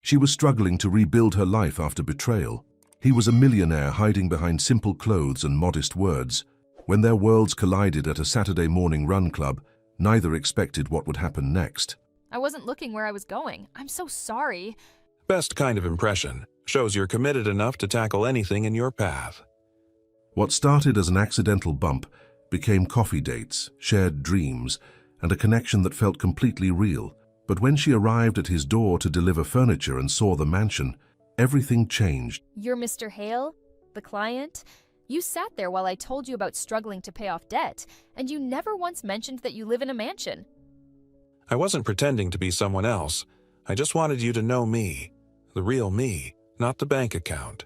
She was struggling to rebuild her life after betrayal. He was a millionaire hiding behind simple clothes and modest words. When their worlds collided at a Saturday morning run club, neither expected what would happen next. I wasn't looking where I was going. I'm so sorry. Best kind of impression. Shows you're committed enough to tackle anything in your path. What started as an accidental bump became coffee dates, shared dreams, and a connection that felt completely real. But when she arrived at his door to deliver furniture and saw the mansion, everything changed. You're Mr. Hale, the client? You sat there while I told you about struggling to pay off debt, and you never once mentioned that you live in a mansion. I wasn't pretending to be someone else. I just wanted you to know me. The real me, not the bank account.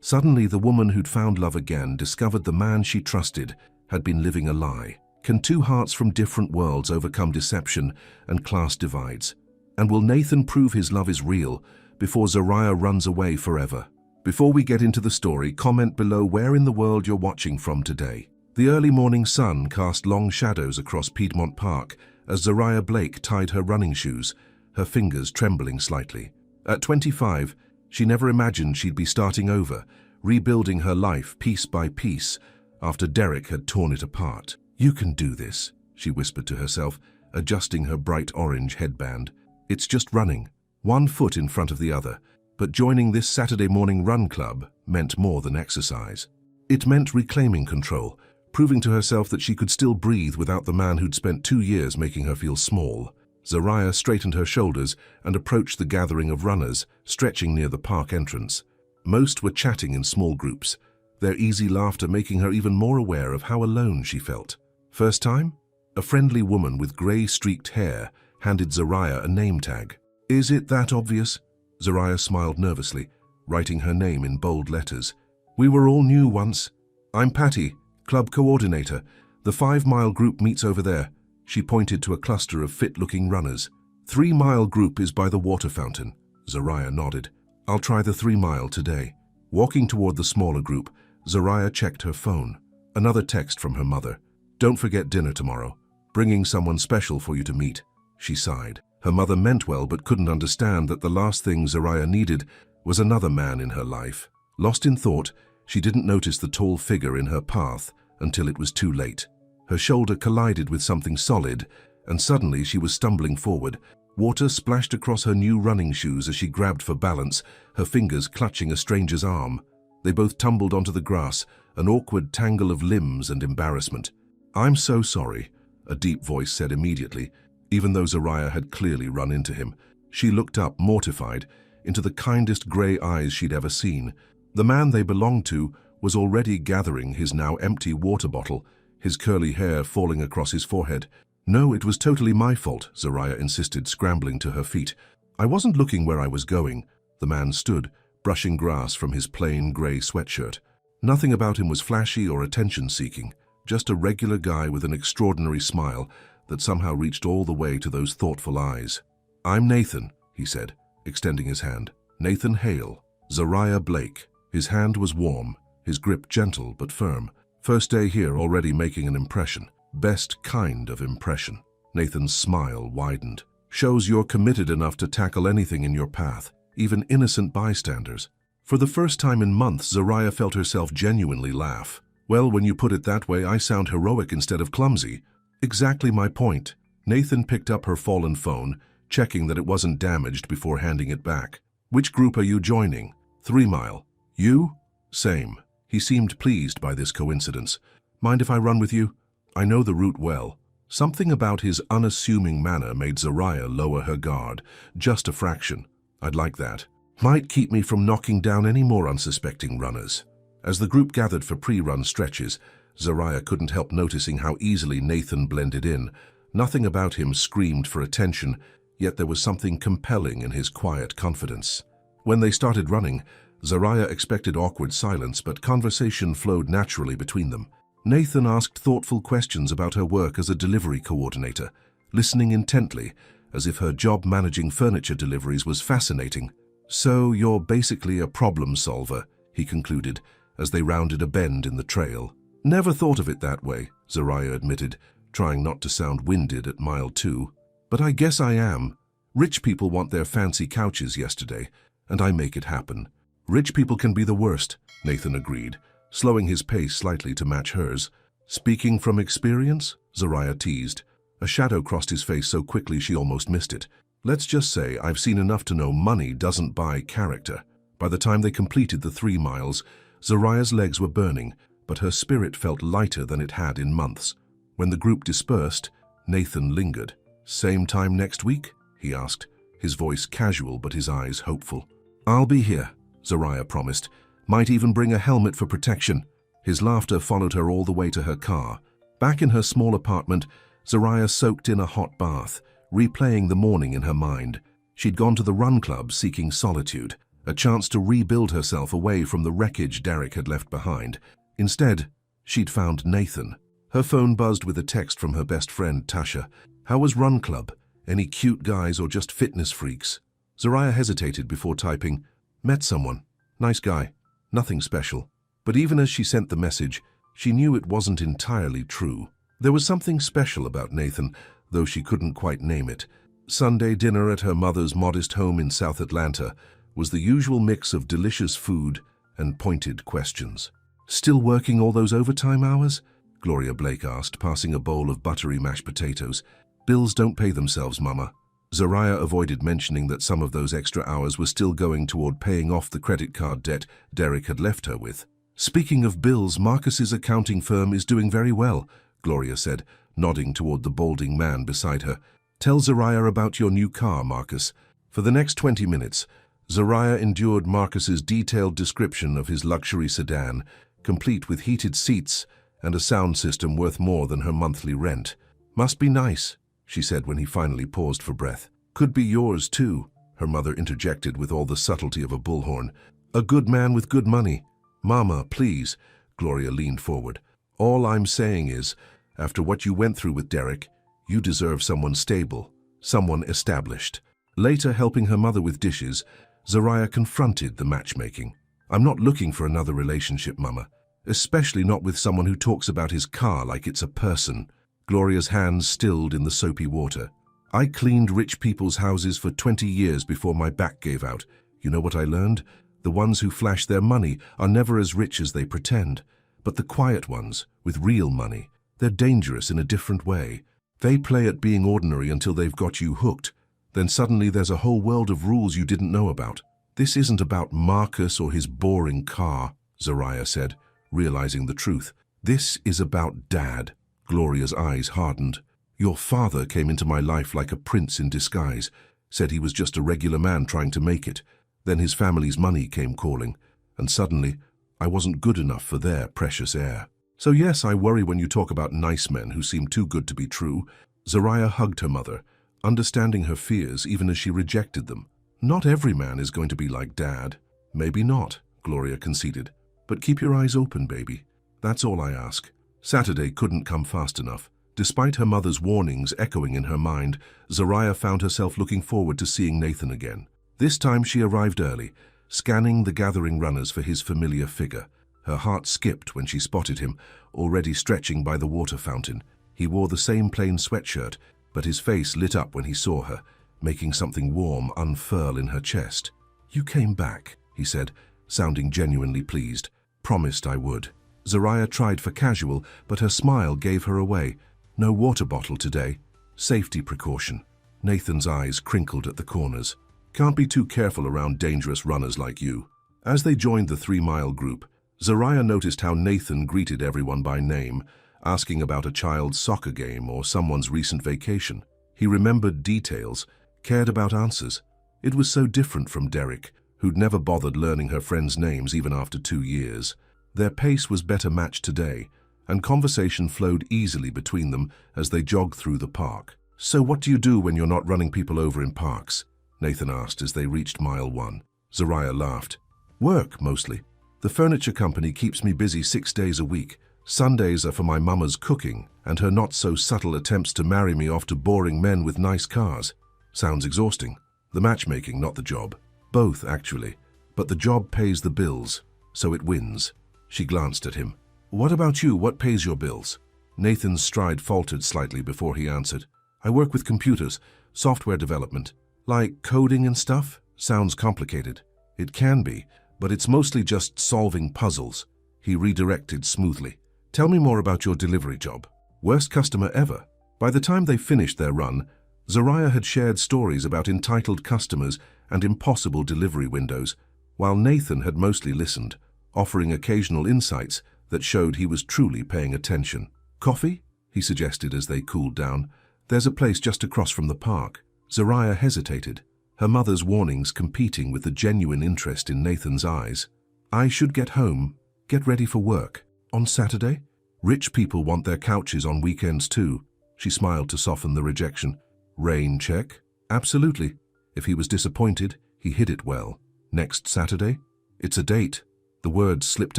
Suddenly, the woman who'd found love again discovered the man she trusted had been living a lie. Can two hearts from different worlds overcome deception and class divides? And will Nathan prove his love is real before Zariah runs away forever? Before we get into the story, comment below where in the world you're watching from today. The early morning sun cast long shadows across Piedmont Park as Zariah Blake tied her running shoes, her fingers trembling slightly. At 25, she never imagined she'd be starting over, rebuilding her life piece by piece after Derek had torn it apart. "You can do this," she whispered to herself, adjusting her bright orange headband. "It's just running, one foot in front of the other." But joining this Saturday morning run club meant more than exercise. It meant reclaiming control, proving to herself that she could still breathe without the man who'd spent 2 years making her feel small. Zariah straightened her shoulders and approached the gathering of runners, stretching near the park entrance. Most were chatting in small groups, their easy laughter making her even more aware of how alone she felt. First time? A friendly woman with grey-streaked hair handed Zariah a name tag. "Is it that obvious?" Zariah smiled nervously, writing her name in bold letters. "We were all new once. I'm Patty, club coordinator. The 5-mile group meets over there." She pointed to a cluster of fit-looking runners. 3-mile group is by the water fountain." Zariah nodded. "I'll try the 3-mile today." Walking toward the smaller group, Zariah checked her phone. Another text from her mother. "Don't forget dinner tomorrow. Bringing someone special for you to meet." She sighed. Her mother meant well but couldn't understand that the last thing Zariah needed was another man in her life. Lost in thought, she didn't notice the tall figure in her path until it was too late. Her shoulder collided with something solid, and suddenly she was stumbling forward. Water splashed across her new running shoes as she grabbed for balance, her fingers clutching a stranger's arm. They both tumbled onto the grass, an awkward tangle of limbs and embarrassment. "I'm so sorry," a deep voice said immediately. Even though Zariah had clearly run into him, she looked up, mortified, into the kindest grey eyes she'd ever seen. The man they belonged to was already gathering his now empty water bottle, his curly hair falling across his forehead. "No, it was totally my fault," Zariah insisted, scrambling to her feet. "I wasn't looking where I was going." The man stood, brushing grass from his plain grey sweatshirt. Nothing about him was flashy or attention-seeking, just a regular guy with an extraordinary smile that somehow reached all the way to those thoughtful eyes. "I'm Nathan," he said, extending his hand. "Nathan Hale, Zariah Blake." His hand was warm, his grip gentle but firm. "First day here, already making an impression. Best kind of impression." Nathan's smile widened. "Shows you're committed enough to tackle anything in your path, even innocent bystanders." For the first time in months, Zariah felt herself genuinely laugh. "Well, when you put it that way, I sound heroic instead of clumsy." "Exactly my point." Nathan picked up her fallen phone, checking that it wasn't damaged before handing it back. "Which group are you joining?" 3-mile. "You?" "Same." He seemed pleased by this coincidence. "Mind if I run with you? I know the route well." Something about his unassuming manner made Zariah lower her guard, just a fraction. "I'd like that. Might keep me from knocking down any more unsuspecting runners." As the group gathered for pre-run stretches, Zariah couldn't help noticing how easily Nathan blended in. Nothing about him screamed for attention, yet there was something compelling in his quiet confidence. When they started running, Zariah expected awkward silence, but conversation flowed naturally between them. Nathan asked thoughtful questions about her work as a delivery coordinator, listening intently, as if her job managing furniture deliveries was fascinating. "So you're basically a problem solver," he concluded, as they rounded a bend in the trail. "Never thought of it that way," Zariah admitted, trying not to sound winded at mile 2. "But I guess I am. Rich people want their fancy couches yesterday, and I make it happen. Rich people can be the worst, Nathan agreed, slowing his pace slightly to match hers. Speaking from experience? Zariah teased. A shadow crossed his face so quickly she almost missed it. Let's just say I've seen enough to know money doesn't buy character. By the time they completed the 3 miles, Zariah's legs were burning, but her spirit felt lighter than it had in months. When the group dispersed, Nathan lingered. Same time next week? He asked, his voice casual but his eyes hopeful. I'll be here, Zariah promised. Might even bring a helmet for protection. His laughter followed her all the way to her car. Back in her small apartment, Zariah soaked in a hot bath, replaying the morning in her mind. She'd gone to the run club seeking solitude, a chance to rebuild herself away from the wreckage Derek had left behind. Instead, she'd found Nathan. Her phone buzzed with a text from her best friend, Tasha. How was run club? Any cute guys or just fitness freaks? Zariah hesitated before typing, met someone. Nice guy. Nothing special. But even as she sent the message, she knew it wasn't entirely true. There was something special about Nathan, though she couldn't quite name it. Sunday dinner at her mother's modest home in South Atlanta was the usual mix of delicious food and pointed questions. Still working all those overtime hours? Gloria Blake asked, passing a bowl of buttery mashed potatoes. Bills don't pay themselves, Mama. Zariah avoided mentioning that some of those extra hours were still going toward paying off the credit card debt Derek had left her with. Speaking of bills, Marcus's accounting firm is doing very well, Gloria said, nodding toward the balding man beside her. Tell Zariah about your new car, Marcus. For the next 20 minutes, Zariah endured Marcus's detailed description of his luxury sedan, complete with heated seats and a sound system worth more than her monthly rent. Must be nice, she said when he finally paused for breath. Could be yours, too, her mother interjected with all the subtlety of a bullhorn. A good man with good money. Mama, please, Gloria leaned forward. All I'm saying is, after what you went through with Derek, you deserve someone stable, someone established. Later, helping her mother with dishes, Zariah confronted the matchmaking. I'm not looking for another relationship, Mama, especially not with someone who talks about his car like it's a person. Gloria's hands stilled in the soapy water. I cleaned rich people's houses for 20 years before my back gave out. You know what I learned? The ones who flash their money are never as rich as they pretend. But the quiet ones, with real money, they're dangerous in a different way. They play at being ordinary until they've got you hooked. Then suddenly there's a whole world of rules you didn't know about. This isn't about Marcus or his boring car, Zariah said, realizing the truth. This is about Dad. Gloria's eyes hardened. Your father came into my life like a prince in disguise, said he was just a regular man trying to make it. Then his family's money came calling, and suddenly I wasn't good enough for their precious heir. So yes, I worry when you talk about nice men who seem too good to be true. Zariah hugged her mother, understanding her fears even as she rejected them. Not every man is going to be like Dad. Maybe not, Gloria conceded. But keep your eyes open, baby. That's all I ask. Saturday couldn't come fast enough. Despite her mother's warnings echoing in her mind, Zariah found herself looking forward to seeing Nathan again. This time she arrived early, scanning the gathering runners for his familiar figure. Her heart skipped when she spotted him, already stretching by the water fountain. He wore the same plain sweatshirt, but his face lit up when he saw her, making something warm unfurl in her chest. You came back, he said, sounding genuinely pleased. Promised I would. Zariah tried for casual, but her smile gave her away. No water bottle today. Safety precaution. Nathan's eyes crinkled at the corners. Can't be too careful around dangerous runners like you. As they joined the 3-mile group, Zariah noticed how Nathan greeted everyone by name, asking about a child's soccer game or someone's recent vacation. He remembered details, cared about answers. It was so different from Derek, who'd never bothered learning her friends' names even after 2 years. Their pace was better matched today, and conversation flowed easily between them as they jogged through the park. So what do you do when you're not running people over in parks? Nathan asked as they reached mile 1. Zariah laughed. Work, mostly. The furniture company keeps me busy 6 days a week. Sundays are for my mama's cooking and her not-so-subtle attempts to marry me off to boring men with nice cars. Sounds exhausting. The matchmaking, not the job. Both, actually. But the job pays the bills, so it wins. She glanced at him. What about you? What pays your bills? Nathan's stride faltered slightly before he answered. I work with computers, software development. Like coding and stuff? Sounds complicated. It can be, but it's mostly just solving puzzles. He redirected smoothly. Tell me more about your delivery job. Worst customer ever. By the time they finished their run, Zariah had shared stories about entitled customers and impossible delivery windows, while Nathan had mostly listened, offering occasional insights that showed he was truly paying attention. Coffee? He suggested as they cooled down. There's a place just across from the park. Zariah hesitated, her mother's warnings competing with the genuine interest in Nathan's eyes. I should get home, get ready for work. On Saturday? Rich people want their couches on weekends too. She smiled to soften the rejection. Rain check? Absolutely. If he was disappointed, he hid it well. Next Saturday? It's a date. The words slipped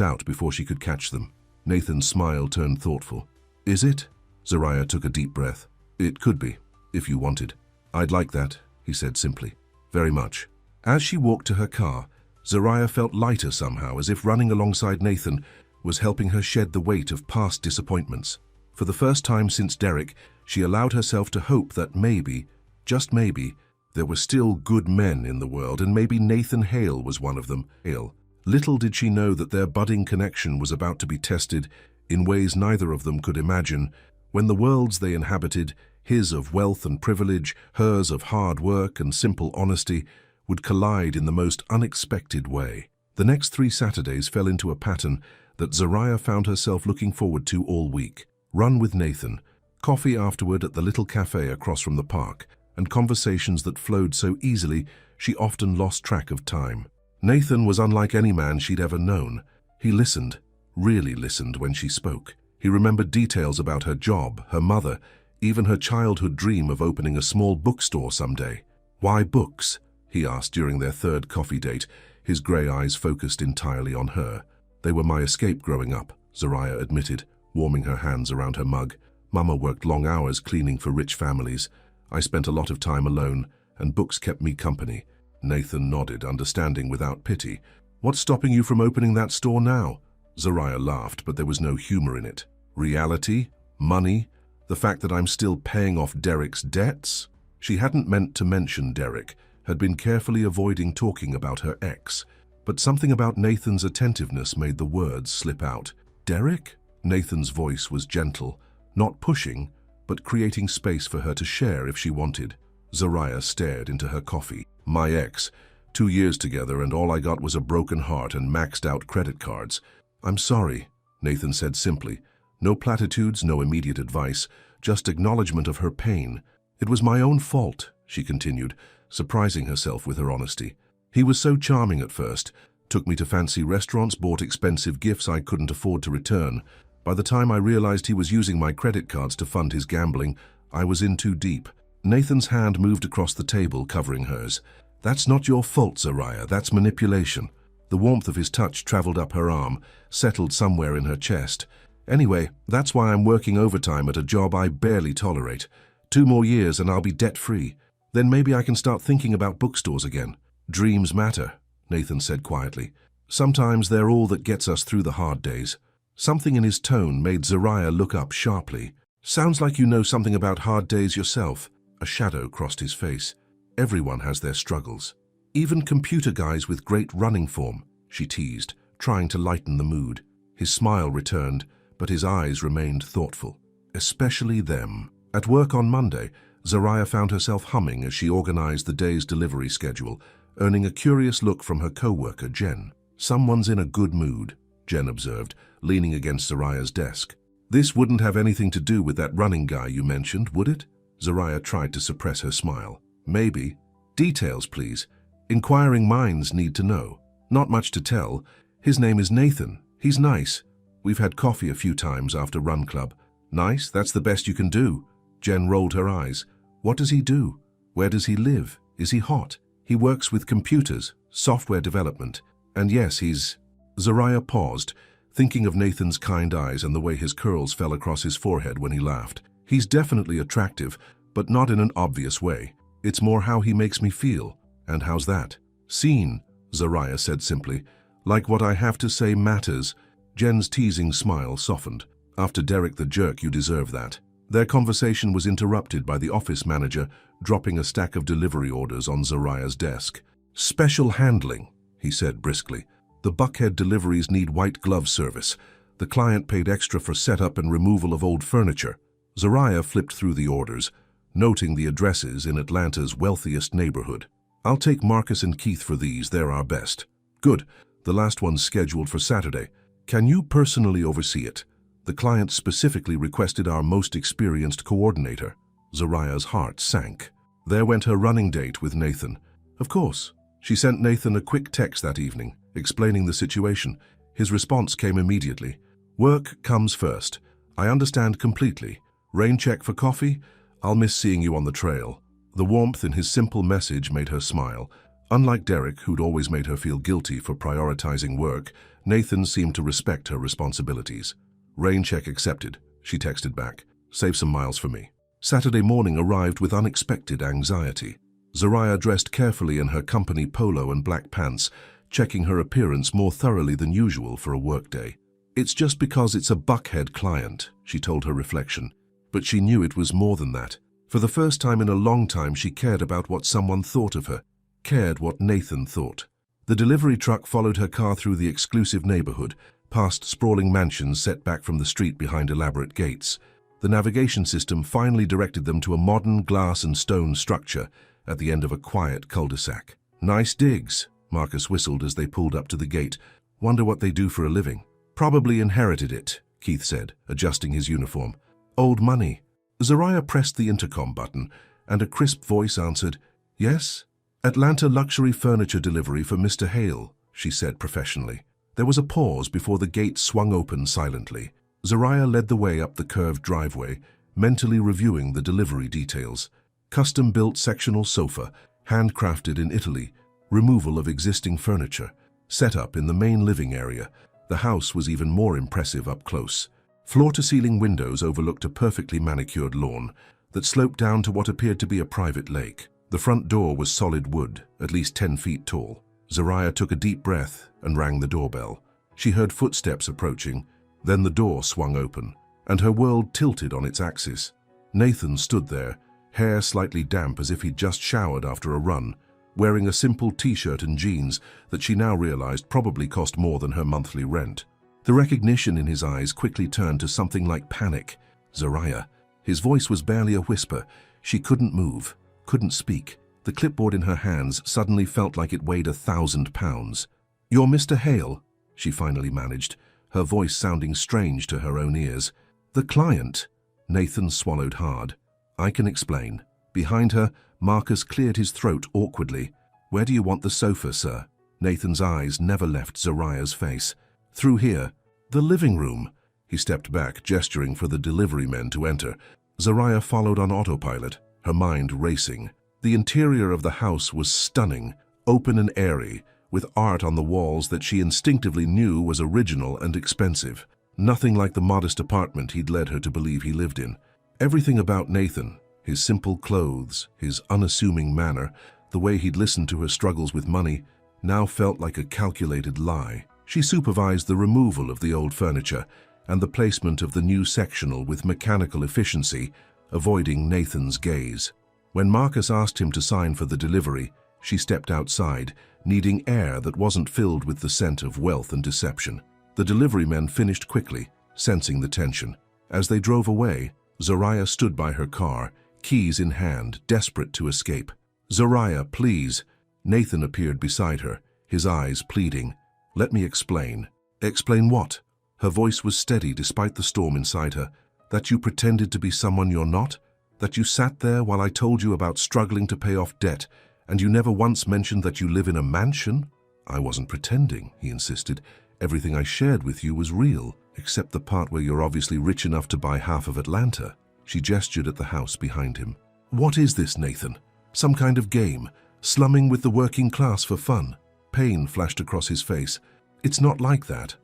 out before she could catch them. Nathan's smile turned thoughtful. Is it? Zariah took a deep breath. It could be, if you wanted. I'd like that, he said simply. Very much. As she walked to her car, Zariah felt lighter somehow, as if running alongside Nathan was helping her shed the weight of past disappointments. For the first time since Derek, she allowed herself to hope that maybe, just maybe, there were still good men in the world, and maybe Nathan Hale was one of them. Hale. Little did she know that their budding connection was about to be tested in ways neither of them could imagine, when the worlds they inhabited, his of wealth and privilege, hers of hard work and simple honesty, would collide in the most unexpected way. The next 3 Saturdays fell into a pattern that Zariah found herself looking forward to all week. Run with Nathan, coffee afterward at the little cafe across from the park, and conversations that flowed so easily she often lost track of time. Nathan was unlike any man she'd ever known. He listened, really listened when she spoke. He remembered details about her job, her mother, even her childhood dream of opening a small bookstore someday. Why books? He asked during their 3rd coffee date, his grey eyes focused entirely on her. They were my escape growing up, Zariah admitted, warming her hands around her mug. Mama worked long hours cleaning for rich families. I spent a lot of time alone, and books kept me company. Nathan nodded, understanding without pity. What's stopping you from opening that store now? Zariah laughed, but there was no humor in it. Reality? Money? The fact that I'm still paying off Derek's debts? She hadn't meant to mention Derek, had been carefully avoiding talking about her ex, but something about Nathan's attentiveness made the words slip out. Derek? Nathan's voice was gentle, not pushing, but creating space for her to share if she wanted. Zariah stared into her coffee. My ex, 2 years together, and all I got was a broken heart and maxed out credit cards. I'm sorry, Nathan said simply. No platitudes, no immediate advice, just acknowledgement of her pain. It was my own fault, she continued, surprising herself with her honesty. He was so charming at first, took me to fancy restaurants, bought expensive gifts I couldn't afford to return. By the time I realized he was using my credit cards to fund his gambling, I was in too deep. Nathan's hand moved across the table, covering hers. That's not your fault, Zariah, that's manipulation. The warmth of his touch traveled up her arm, settled somewhere in her chest. Anyway, that's why I'm working overtime at a job I barely tolerate. 2 more years and I'll be debt-free. Then maybe I can start thinking about bookstores again. Dreams matter, Nathan said quietly. Sometimes they're all that gets us through the hard days. Something in his tone made Zariah look up sharply. Sounds like you know something about hard days yourself. A shadow crossed his face. Everyone has their struggles. Even computer guys with great running form, she teased, trying to lighten the mood. His smile returned, but his eyes remained thoughtful. Especially them. At work on Monday, Zariah found herself humming as she organized the day's delivery schedule, earning a curious look from her co-worker, Jen. Someone's in a good mood, Jen observed, leaning against Zariah's desk. This wouldn't have anything to do with that running guy you mentioned, would it? Zariah tried to suppress her smile. Maybe. Details, please. Inquiring minds need to know. Not much to tell. His name is Nathan. He's nice. We've had coffee a few times after Run Club. Nice? That's the best you can do. Jen rolled her eyes. What does he do? Where does he live? Is he hot? He works with computers, software development. And yes, he's... Zariah paused, thinking of Nathan's kind eyes and the way his curls fell across his forehead when he laughed. He's definitely attractive, but not in an obvious way. It's more how he makes me feel. And how's that? Seen, Zariah said simply. Like what I have to say matters. Jen's teasing smile softened. After Derek the jerk, you deserve that. Their conversation was interrupted by the office manager dropping a stack of delivery orders on Zariah's desk. "Special handling," he said briskly. "The Buckhead deliveries need white glove service. The client paid extra for setup and removal of old furniture." Zariah flipped through the orders, noting the addresses in Atlanta's wealthiest neighborhood. "I'll take Marcus and Keith for these, they're our best." "Good. The last one's scheduled for Saturday. Can you personally oversee it? The client specifically requested our most experienced coordinator." Zariah's heart sank. There went her running date with Nathan. Of course. She sent Nathan a quick text that evening, explaining the situation. His response came immediately. "Work comes first. I understand completely. Rain check for coffee? I'll miss seeing you on the trail." The warmth in his simple message made her smile. Unlike Derek, who'd always made her feel guilty for prioritizing work, Nathan seemed to respect her responsibilities. "Rain check accepted," she texted back. "Save some miles for me." Saturday morning arrived with unexpected anxiety. Zariah dressed carefully in her company polo and black pants, checking her appearance more thoroughly than usual for a workday. "It's just because it's a Buckhead client," she told her reflection. But she knew it was more than that. For the first time in a long time, she cared about what someone thought of her, cared what Nathan thought. The delivery truck followed her car through the exclusive neighborhood, past sprawling mansions set back from the street behind elaborate gates. The navigation system finally directed them to a modern glass and stone structure at the end of a quiet cul-de-sac. "Nice digs," Marcus whistled as they pulled up to the gate. "Wonder what they do for a living." "Probably inherited it," Keith said, adjusting his uniform. "Old money." Zariah pressed the intercom button, and a crisp voice answered, "Yes?" "Atlanta luxury furniture delivery for Mr. Hale," she said professionally. There was a pause before the gate swung open silently. Zariah led the way up the curved driveway, mentally reviewing the delivery details. Custom-built sectional sofa, handcrafted in Italy, removal of existing furniture, set up in the main living area. The house was even more impressive up close. Floor-to-ceiling windows overlooked a perfectly manicured lawn that sloped down to what appeared to be a private lake. The front door was solid wood, at least 10 feet tall. Zariah took a deep breath and rang the doorbell. She heard footsteps approaching, then the door swung open, and her world tilted on its axis. Nathan stood there, hair slightly damp as if he'd just showered after a run, wearing a simple t-shirt and jeans that she now realized probably cost more than her monthly rent. The recognition in his eyes quickly turned to something like panic. "Zariah." His voice was barely a whisper. She couldn't move, couldn't speak. The clipboard in her hands suddenly felt like it weighed 1,000 pounds. "You're Mr. Hale," she finally managed, her voice sounding strange to her own ears. "The client." Nathan swallowed hard. "I can explain." Behind her, Marcus cleared his throat awkwardly. "Where do you want the sofa, sir?" Nathan's eyes never left Zariah's face. "Through here." "The living room." He stepped back, gesturing for the delivery men to enter. Zariah followed on autopilot, her mind racing. The interior of the house was stunning, open and airy, with art on the walls that she instinctively knew was original and expensive. Nothing like the modest apartment he'd led her to believe he lived in. Everything about Nathan, his simple clothes, his unassuming manner, the way he'd listened to her struggles with money, now felt like a calculated lie. She supervised the removal of the old furniture and the placement of the new sectional with mechanical efficiency, avoiding Nathan's gaze. When Marcus asked him to sign for the delivery, she stepped outside, needing air that wasn't filled with the scent of wealth and deception. The delivery men finished quickly, sensing the tension. As they drove away, Zariah stood by her car, keys in hand, desperate to escape. "Zariah, please." Nathan appeared beside her, his eyes pleading. "Let me explain." "Explain what?" Her voice was steady despite the storm inside her. "That you pretended to be someone you're not? That you sat there while I told you about struggling to pay off debt, and you never once mentioned that you live in a mansion?" "I wasn't pretending," he insisted. "Everything I shared with you was real, except the part where you're obviously rich enough to buy half of Atlanta." She gestured at the house behind him. "What is this, Nathan? Some kind of game? Slumming with the working class for fun?" Pain flashed across his face. "It's not like that.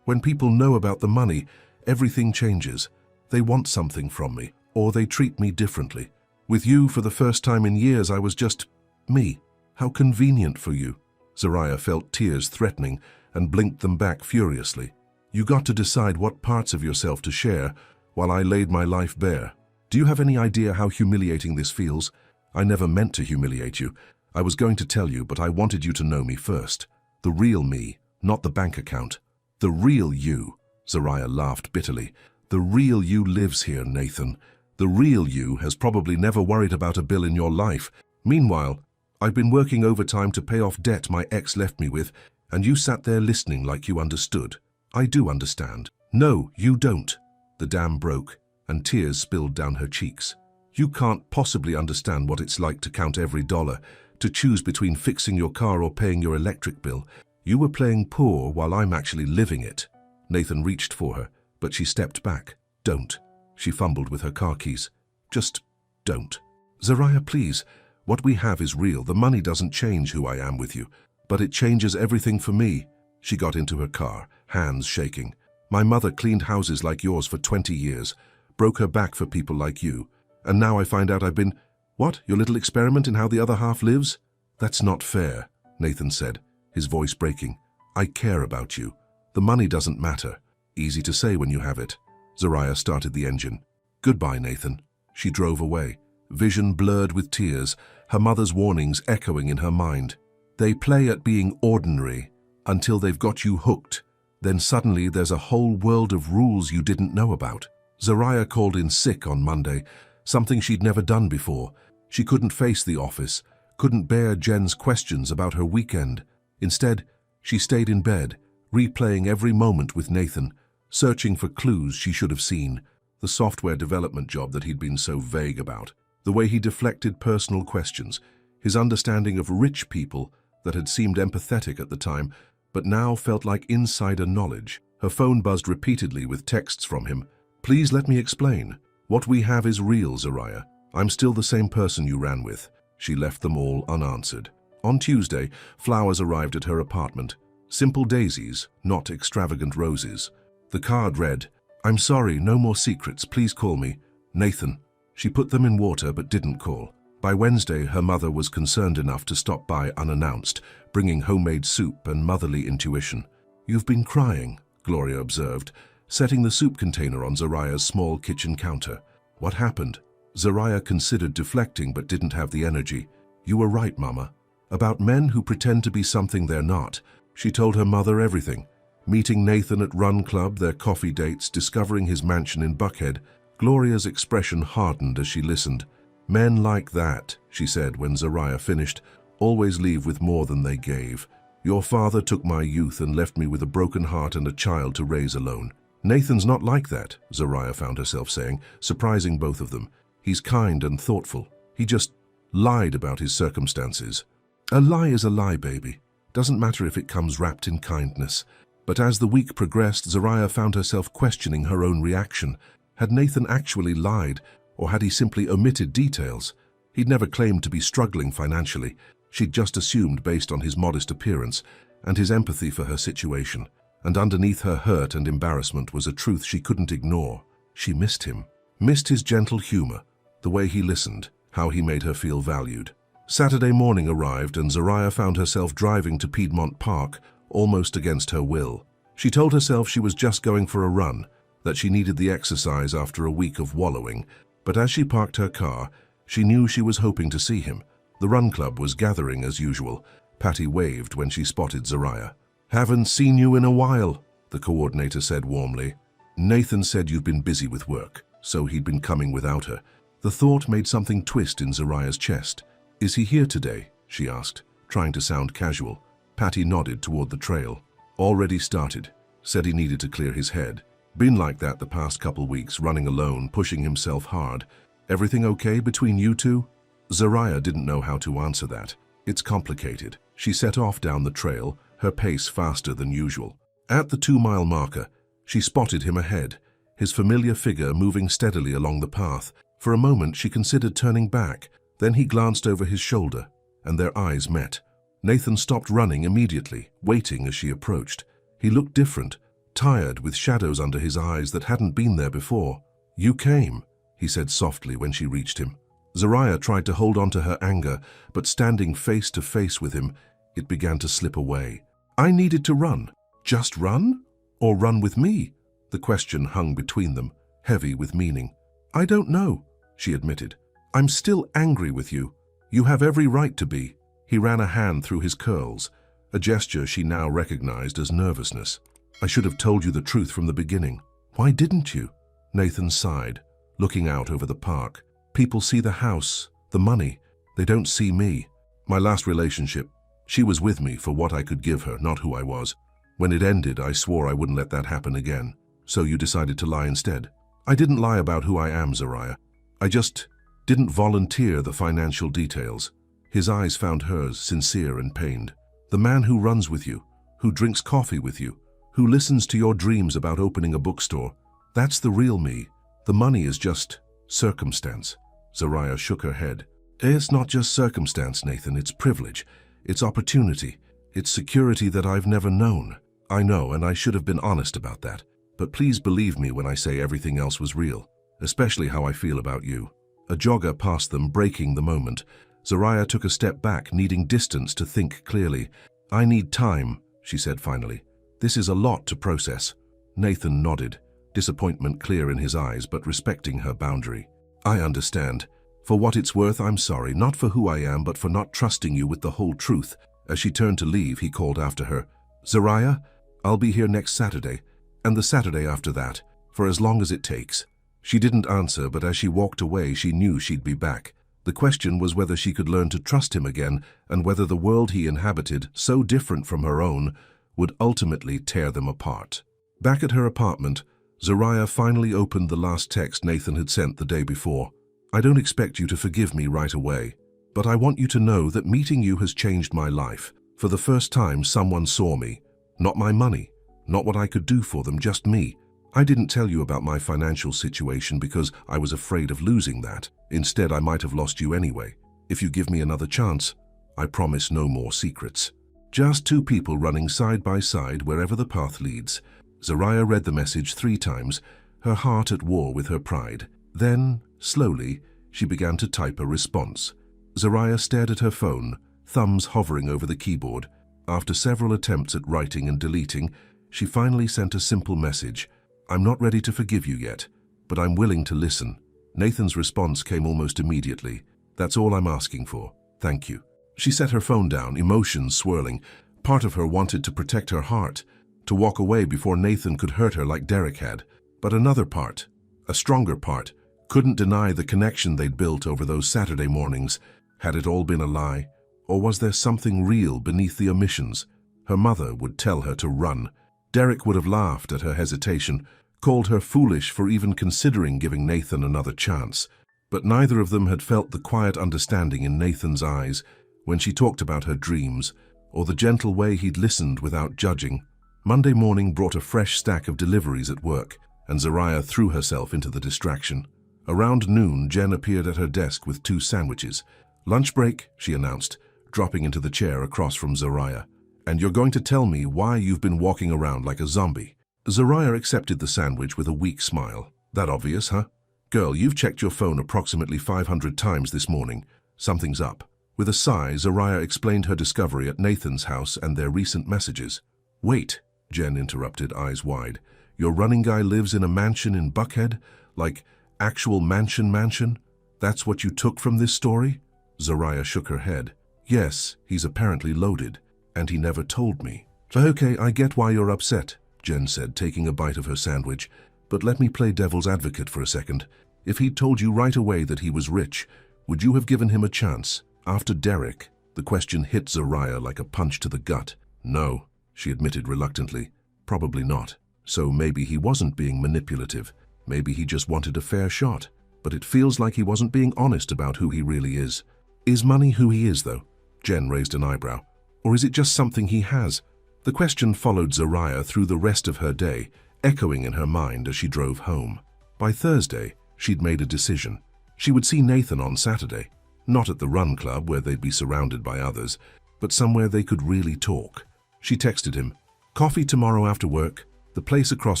When people know about the money, everything changes. They want something from me, or they treat me differently. With you, for the first time in years, I was just me. How convenient for you." Zariah felt tears threatening and blinked them back furiously. "You got to decide what parts of yourself to share, while I laid my life bare. Do you have any idea how humiliating this feels? I never meant to humiliate you. I was going to tell you, but I wanted you to know me first. The real me, not the bank account. The real you. Zariah laughed bitterly. The real you lives here, Nathan. The real you has probably never worried about a bill in your life. Meanwhile, I've been working overtime to pay off debt my ex left me with, and you sat there listening like you understood. I do understand. No, you don't. The dam broke, and tears spilled down her cheeks. You can't possibly understand what it's like to count every dollar, to choose between fixing your car or paying your electric bill. You were playing poor while I'm actually living it. Nathan reached for her, but she stepped back. Don't. She fumbled with her car keys. Just don't. Zariah, please. What we have is real. The money doesn't change who I am with you, but it changes everything for me. She got into her car, hands shaking. My mother cleaned houses like yours for 20 years, broke her back for people like you. And now I find out I've been… What? Your little experiment in how the other half lives? That's not fair, Nathan said, his voice breaking. I care about you. The money doesn't matter. Easy to say when you have it. Zariah started the engine. Goodbye, Nathan. She drove away, vision blurred with tears, her mother's warnings echoing in her mind. They play at being ordinary until they've got you hooked. Then suddenly there's a whole world of rules you didn't know about. Zariah called in sick on Monday, something she'd never done before. She couldn't face the office, couldn't bear Jen's questions about her weekend. Instead, she stayed in bed, replaying every moment with Nathan, searching for clues she should have seen. The software development job that he'd been so vague about, the way he deflected personal questions, his understanding of rich people that had seemed empathetic at the time, but now felt like insider knowledge. Her phone buzzed repeatedly with texts from him. Please let me explain. What we have is real, Zariah. I'm still the same person you ran with. She left them all unanswered. On Tuesday, flowers arrived at her apartment. Simple daisies, not extravagant roses. The card read, I'm sorry, no more secrets, please call me Nathan. She put them in water but didn't call. By Wednesday, her mother was concerned enough to stop by unannounced, bringing homemade soup and motherly intuition. You've been crying, Gloria observed, setting the soup container on Zariah's small kitchen counter. What happened? Zariah considered deflecting but didn't have the energy. You were right, Mama. About men who pretend to be something they're not. She told her mother everything. Meeting Nathan at Run Club, their coffee dates, discovering his mansion in Buckhead. Gloria's expression hardened as she listened. Men like that, she said when Zariah finished, always leave with more than they gave. Your father took my youth and left me with a broken heart and a child to raise alone. Nathan's not like that, Zariah found herself saying, surprising both of them. He's kind and thoughtful. He just lied about his circumstances. A lie is a lie, baby. Doesn't matter if it comes wrapped in kindness. But as the week progressed, Zariah found herself questioning her own reaction. Had Nathan actually lied, or had he simply omitted details? He'd never claimed to be struggling financially. She'd just assumed based on his modest appearance and his empathy for her situation. And underneath her hurt and embarrassment was a truth she couldn't ignore. She missed him. Missed his gentle humor, the way he listened, how he made her feel valued. Saturday morning arrived and Zariah found herself driving to Piedmont Park, almost against her will. She told herself she was just going for a run, that she needed the exercise after a week of wallowing, but as she parked her car, she knew she was hoping to see him. The Run Club was gathering as usual. Patty waved when she spotted Zariah. Haven't seen you in a while, the coordinator said warmly. Nathan said you'd been busy with work, so he'd been coming without her. The thought made something twist in Zariah's chest. Is he here today? She asked, trying to sound casual. Patty nodded toward the trail. Already started. Said he needed to clear his head. Been like that the past couple weeks, running alone, pushing himself hard. Everything okay between you two? Zariah didn't know how to answer that. It's complicated. She set off down the trail, her pace faster than usual. At the 2-mile marker, she spotted him ahead, his familiar figure moving steadily along the path. For a moment, she considered turning back. Then he glanced over his shoulder, and their eyes met. Nathan stopped running immediately, waiting as she approached. He looked different, tired, with shadows under his eyes that hadn't been there before. You came, he said softly when she reached him. Zariah tried to hold on to her anger, but standing face to face with him, it began to slip away. I needed to run. Just run? Or run with me? The question hung between them. heavy with meaning. "I don't know," she admitted. "I'm still angry with you. You have every right to be." He ran a hand through his curls, a gesture she now recognized as nervousness. "I should have told you the truth from the beginning. Why didn't you?" Nathan sighed, looking out over the park. "People see the house, the money. They don't see me. My last relationship, she was with me for what I could give her, not who I was. When it ended, I swore I wouldn't let that happen again. So you decided to lie instead." "I didn't lie about who I am, Zariah. I just didn't volunteer the financial details." His eyes found hers, sincere and pained. "The man who runs with you, who drinks coffee with you, who listens to your dreams about opening a bookstore, that's the real me. The money is just circumstance." Zariah shook her head. "It's not just circumstance, Nathan. It's privilege. It's opportunity. It's security that I've never known." "I know, and I should have been honest about that. But please believe me when I say everything else was real, especially how I feel about you." A jogger passed them, breaking the moment. Zariah took a step back, needing distance to think clearly. "I need time," she said finally. "This is a lot to process." Nathan nodded, disappointment clear in his eyes, but respecting her boundary. "I understand. For what it's worth, I'm sorry, not for who I am, but for not trusting you with the whole truth." As she turned to leave, he called after her, "Zariah, I'll be here next Saturday, and the Saturday after that, for as long as it takes." She didn't answer, but as she walked away, she knew she'd be back. The question was whether she could learn to trust him again, and whether the world he inhabited, so different from her own, would ultimately tear them apart. Back at her apartment, Zariah finally opened the last text Nathan had sent the day before. "I don't expect you to forgive me right away, but I want you to know that meeting you has changed my life. For the first time, someone saw me. Not my money, not what I could do for them, just me. I didn't tell you about my financial situation because I was afraid of losing that. Instead, I might have lost you anyway. If you give me another chance, I promise no more secrets." Just two people running side by side wherever the path leads. Zariah read the message 3 times, her heart at war with her pride. Then, slowly, she began to type a response. Zariah stared at her phone, thumbs hovering over the keyboard. After several attempts at writing and deleting, she finally sent a simple message. "I'm not ready to forgive you yet, but I'm willing to listen." Nathan's response came almost immediately. "That's all I'm asking for. Thank you." She set her phone down, emotions swirling. Part of her wanted to protect her heart, to walk away before Nathan could hurt her like Derek had. But another part, a stronger part, couldn't deny the connection they'd built over those Saturday mornings. Had it all been a lie? Or was there something real beneath the omissions? Her mother would tell her to run. Derek would have laughed at her hesitation, called her foolish for even considering giving Nathan another chance. But neither of them had felt the quiet understanding in Nathan's eyes when she talked about her dreams, or the gentle way he'd listened without judging. Monday morning brought a fresh stack of deliveries at work, and Zariah threw herself into the distraction. Around noon, Jen appeared at her desk with 2 sandwiches. "Lunch break," she announced, dropping into the chair across from Zariah. "And you're going to tell me why you've been walking around like a zombie." Zariah accepted the sandwich with a weak smile. "That obvious, huh? Girl, you've checked your phone approximately 500 times this morning. Something's up." With a sigh, Zariah explained her discovery at Nathan's house and their recent messages. "Wait," Jen interrupted, eyes wide. "Your running guy lives in a mansion in Buckhead? Like, actual mansion? That's what you took from this story?" Zariah shook her head. "Yes, he's apparently loaded, and he never told me." "Okay, I get why you're upset," Jen said, taking a bite of her sandwich. "But let me play devil's advocate for a second. If he'd told you right away that he was rich, would you have given him a chance? After Derek?" The question hit Zariah like a punch to the gut. "No," she admitted reluctantly. "Probably not. So maybe he wasn't being manipulative. Maybe he just wanted a fair shot. But it feels like he wasn't being honest about who he really is." "Is money who he is, though?" Jen raised an eyebrow. "Or is it just something he has?" The question followed Zariah through the rest of her day, echoing in her mind as she drove home. By Thursday, she'd made a decision. She would see Nathan on Saturday. Not at the run club where they'd be surrounded by others, but somewhere they could really talk. She texted him, "Coffee tomorrow after work, the place across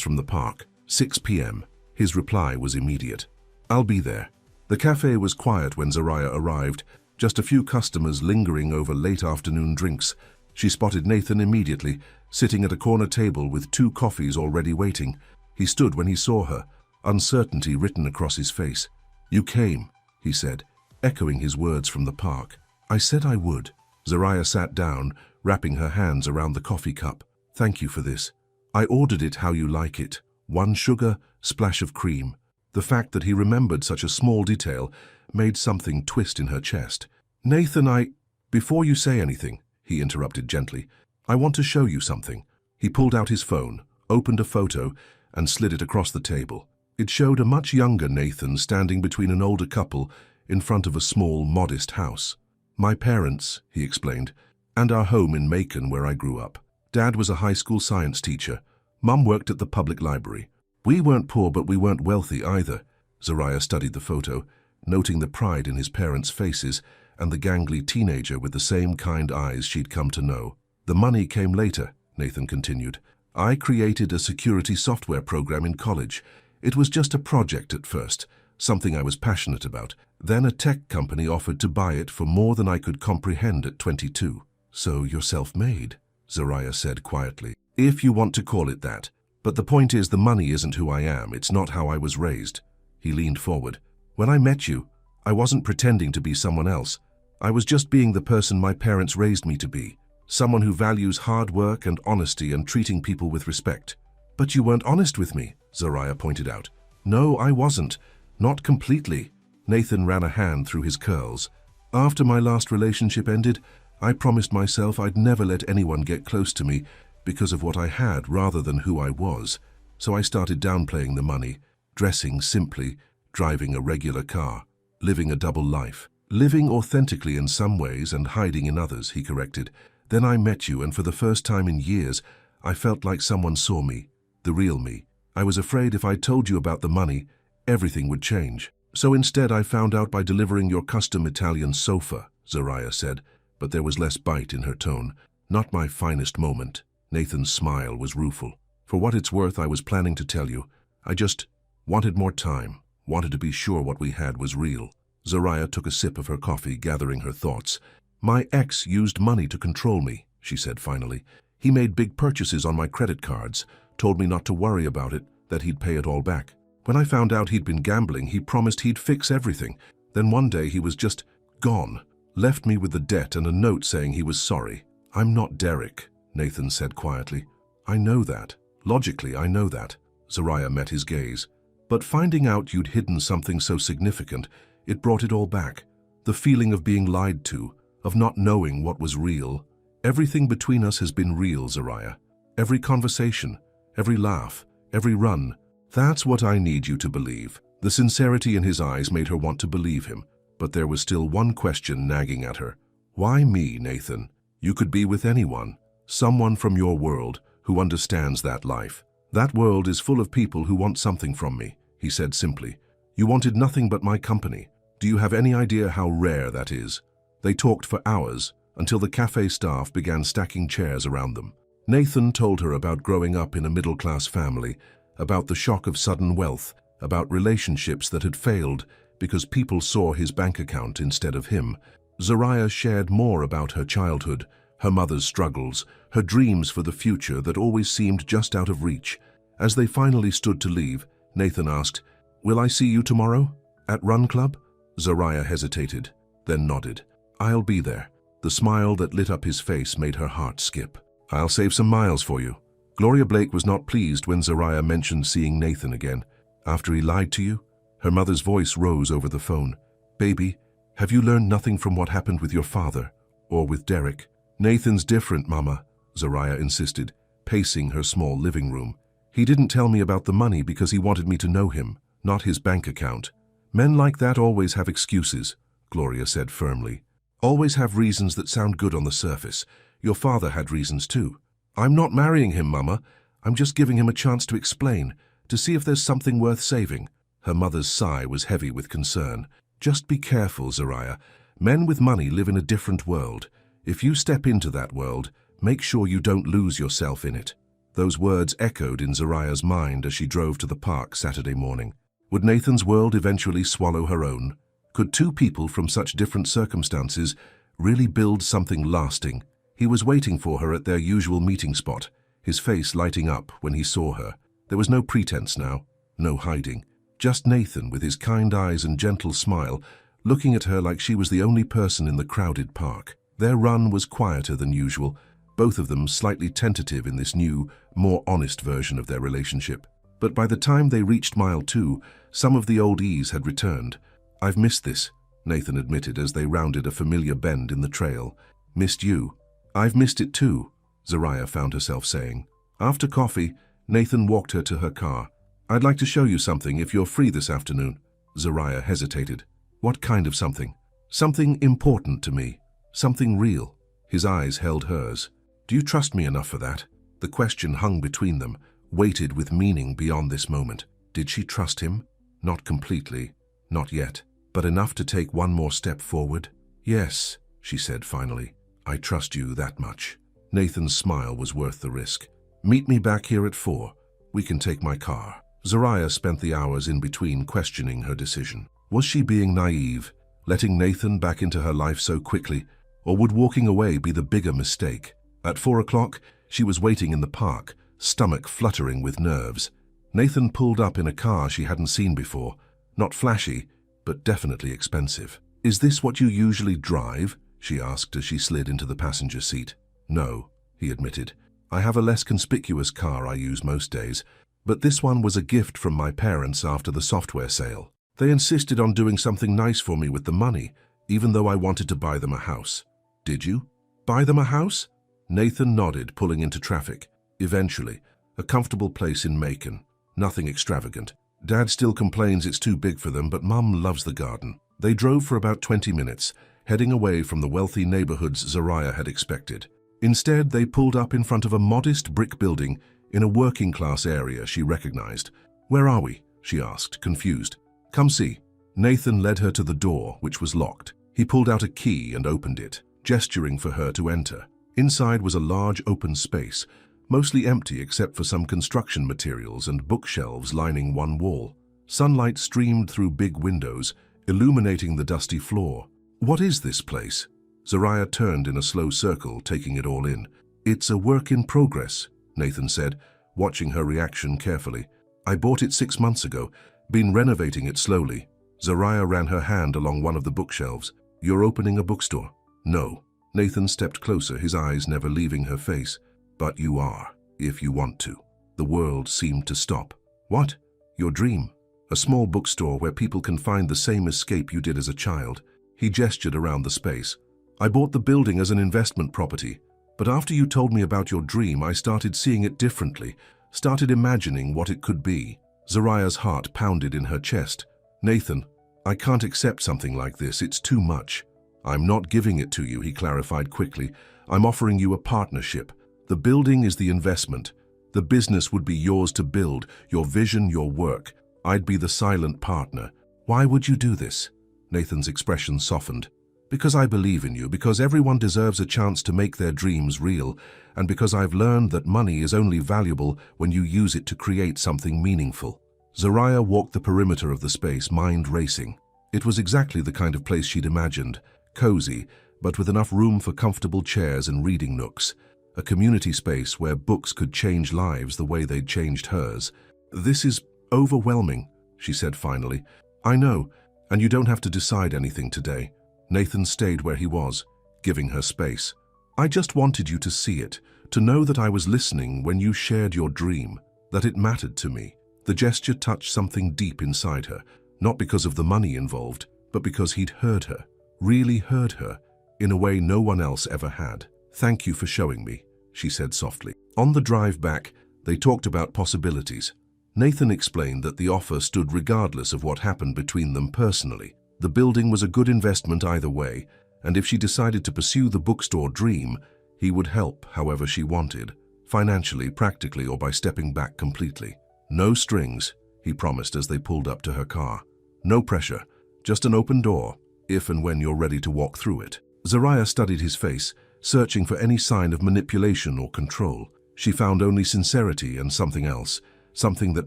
from the park, 6 p.m. His reply was immediate. "I'll be there." The cafe was quiet when Zariah arrived, just a few customers lingering over late afternoon drinks. She spotted Nathan immediately, sitting at a corner table with 2 coffees already waiting. He stood when he saw her, uncertainty written across his face. "You came," he said, echoing his words from the park. "I said I would." Zariah sat down, wrapping her hands around the coffee cup. "Thank you for this. I ordered it how you like it. 1 sugar, splash of cream." The fact that he remembered such a small detail made something twist in her chest. "Nathan, Before you say anything," he interrupted gently, "I want to show you something." He pulled out his phone, opened a photo, and slid it across the table. It showed a much younger Nathan standing between an older couple in front of a small, modest house. "My parents," he explained, "and our home in Macon where I grew up. Dad was a high school science teacher. Mum worked at the public library. We weren't poor, but we weren't wealthy either." Zariah studied the photo, noting the pride in his parents' faces and the gangly teenager with the same kind eyes she'd come to know. "The money came later," Nathan continued. "I created a security software program in college. It was just a project at first, something I was passionate about. Then a tech company offered to buy it for more than I could comprehend at 22. "So you're self-made," Zariah said quietly. "If you want to call it that. But the point is, the money isn't who I am. It's not how I was raised." He leaned forward. "When I met you, I wasn't pretending to be someone else. I was just being the person my parents raised me to be. Someone who values hard work and honesty and treating people with respect." "But you weren't honest with me," Zariah pointed out. "No, I wasn't. Not completely." Nathan ran a hand through his curls. "After my last relationship ended, I promised myself I'd never let anyone get close to me because of what I had rather than who I was. So I started downplaying the money, dressing simply, driving a regular car, living a double life. Living authentically in some ways and hiding in others," he corrected. "Then I met you, and for the first time in years, I felt like someone saw me, the real me. I was afraid if I told you about the money, everything would change. So instead I found out by delivering your custom Italian sofa," Zariah said, but there was less bite in her tone. "Not my finest moment." Nathan's smile was rueful. "For what it's worth, I was planning to tell you. I just wanted more time, wanted to be sure what we had was real." Zariah took a sip of her coffee, gathering her thoughts. "My ex used money to control me," she said finally. "He made big purchases on my credit cards, told me not to worry about it, that he'd pay it all back. When I found out he'd been gambling, he promised he'd fix everything. Then one day he was just gone, left me with the debt and a note saying he was sorry." "I'm not Derek," Nathan said quietly. "I know that. Logically, I know that." Zariah met his gaze. "But finding out you'd hidden something so significant, it brought it all back. The feeling of being lied to, of not knowing what was real. Everything between us has been real, Zariah. Every conversation, every laugh, every run. That's what I need you to believe." The sincerity in his eyes made her want to believe him, but there was still one question nagging at her. "Why me, Nathan? You could be with anyone, someone from your world who understands that life. That world is full of people who want something from me," he said simply. "You wanted nothing but my company. Do you have any idea how rare that is?" They talked for hours, until the cafe staff began stacking chairs around them. Nathan told her about growing up in a middle-class family, about the shock of sudden wealth, about relationships that had failed because people saw his bank account instead of him. Zariah shared more about her childhood, her mother's struggles, her dreams for the future that always seemed just out of reach. As they finally stood to leave, Nathan asked, "Will I see you tomorrow? At Run Club?" Zariah hesitated, then nodded. "I'll be there." The smile that lit up his face made her heart skip. "I'll save some miles for you." Gloria Blake was not pleased when Zariah mentioned seeing Nathan again. "After he lied to you?" Her mother's voice rose over the phone. "Baby, have you learned nothing from what happened with your father? Or with Derek?" "Nathan's different, Mama," Zariah insisted, pacing her small living room. "He didn't tell me about the money because he wanted me to know him, not his bank account." "Men like that always have excuses," Gloria said firmly. "Always have reasons that sound good on the surface. Your father had reasons too." "I'm not marrying him, Mama. I'm just giving him a chance to explain, to see if there's something worth saving." Her mother's sigh was heavy with concern. "Just be careful, Zariah. Men with money live in a different world. If you step into that world, make sure you don't lose yourself in it." Those words echoed in Zariah's mind as she drove to the park Saturday morning. Would Nathan's world eventually swallow her own? Could two people from such different circumstances really build something lasting? He was waiting for her at their usual meeting spot, his face lighting up when he saw her. There was no pretense now, no hiding. Just Nathan, with his kind eyes and gentle smile, looking at her like she was the only person in the crowded park. Their run was quieter than usual, both of them slightly tentative in this new, more honest version of their relationship. But by the time they reached mile 2, some of the old ease had returned. "I've missed this," Nathan admitted as they rounded a familiar bend in the trail. "Missed you." "I've missed it too," Zariah found herself saying. After coffee, Nathan walked her to her car. "I'd like to show you something if you're free this afternoon." Zariah hesitated. "What kind of something?" "Something important to me. Something real." His eyes held hers. "Do you trust me enough for that?" The question hung between them, weighted with meaning beyond this moment. Did she trust him? Not completely, not yet, but enough to take one more step forward? "Yes," she said finally. "I trust you that much." Nathan's smile was worth the risk. "Meet me back here at 4. We can take my car." Zariah spent the hours in between questioning her decision. Was she being naive, letting Nathan back into her life so quickly, or would walking away be the bigger mistake? At 4 o'clock, she was waiting in the park, stomach fluttering with nerves. Nathan pulled up in a car she hadn't seen before. Not flashy, but definitely expensive. "Is this what you usually drive?" she asked as she slid into the passenger seat. "No," he admitted. "I have a less conspicuous car I use most days, but this one was a gift from my parents after the software sale. They insisted on doing something nice for me with the money, even though I wanted to buy them a house." "Did you? Buy them a house?" Nathan nodded, pulling into traffic. "Eventually. A comfortable place in Macon. Nothing extravagant. Dad still complains it's too big for them, but Mum loves the garden." They drove for about 20 minutes, heading away from the wealthy neighborhoods Zariah had expected. Instead, they pulled up in front of a modest brick building in a working-class area she recognized. "Where are we?" she asked, confused. "Come see." Nathan led her to the door, which was locked. He pulled out a key and opened it, gesturing for her to enter. Inside was a large open space, mostly empty except for some construction materials and bookshelves lining one wall. Sunlight streamed through big windows, illuminating the dusty floor. "What is this place?" Zariah turned in a slow circle, taking it all in. "It's a work in progress," Nathan said, watching her reaction carefully. "I bought it 6 months ago, been renovating it slowly." Zariah ran her hand along one of the bookshelves. "You're opening a bookstore?" "No." Nathan stepped closer, his eyes never leaving her face. "But you are, if you want to." The world seemed to stop. "What?" "Your dream. A small bookstore where people can find the same escape you did as a child." He gestured around the space. "I bought the building as an investment property, but after you told me about your dream, I started seeing it differently, started imagining what it could be." Zariah's heart pounded in her chest. "Nathan, I can't accept something like this. It's too much." "I'm not giving it to you," he clarified quickly. "I'm offering you a partnership. The building is the investment. The business would be yours to build, your vision, your work. I'd be the silent partner." "Why would you do this?" Nathan's expression softened. "Because I believe in you, because everyone deserves a chance to make their dreams real, and because I've learned that money is only valuable when you use it to create something meaningful." Zariah walked the perimeter of the space, mind racing. It was exactly the kind of place she'd imagined. Cozy, but with enough room for comfortable chairs and reading nooks. A community space where books could change lives the way they'd changed hers. "This is overwhelming," she said finally. "I know, and you don't have to decide anything today." Nathan stayed where he was, giving her space. "I just wanted you to see it, to know that I was listening when you shared your dream, that it mattered to me." The gesture touched something deep inside her, not because of the money involved, but because he'd heard her. Really heard her, in a way no one else ever had. "Thank you for showing me," she said softly. On the drive back, they talked about possibilities. Nathan explained that the offer stood regardless of what happened between them personally. The building was a good investment either way, and if she decided to pursue the bookstore dream, he would help however she wanted, financially, practically, or by stepping back completely. "No strings," he promised as they pulled up to her car. "No pressure, just an open door, if and when you're ready to walk through it." Zariah studied his face, searching for any sign of manipulation or control. She found only sincerity and something else, something that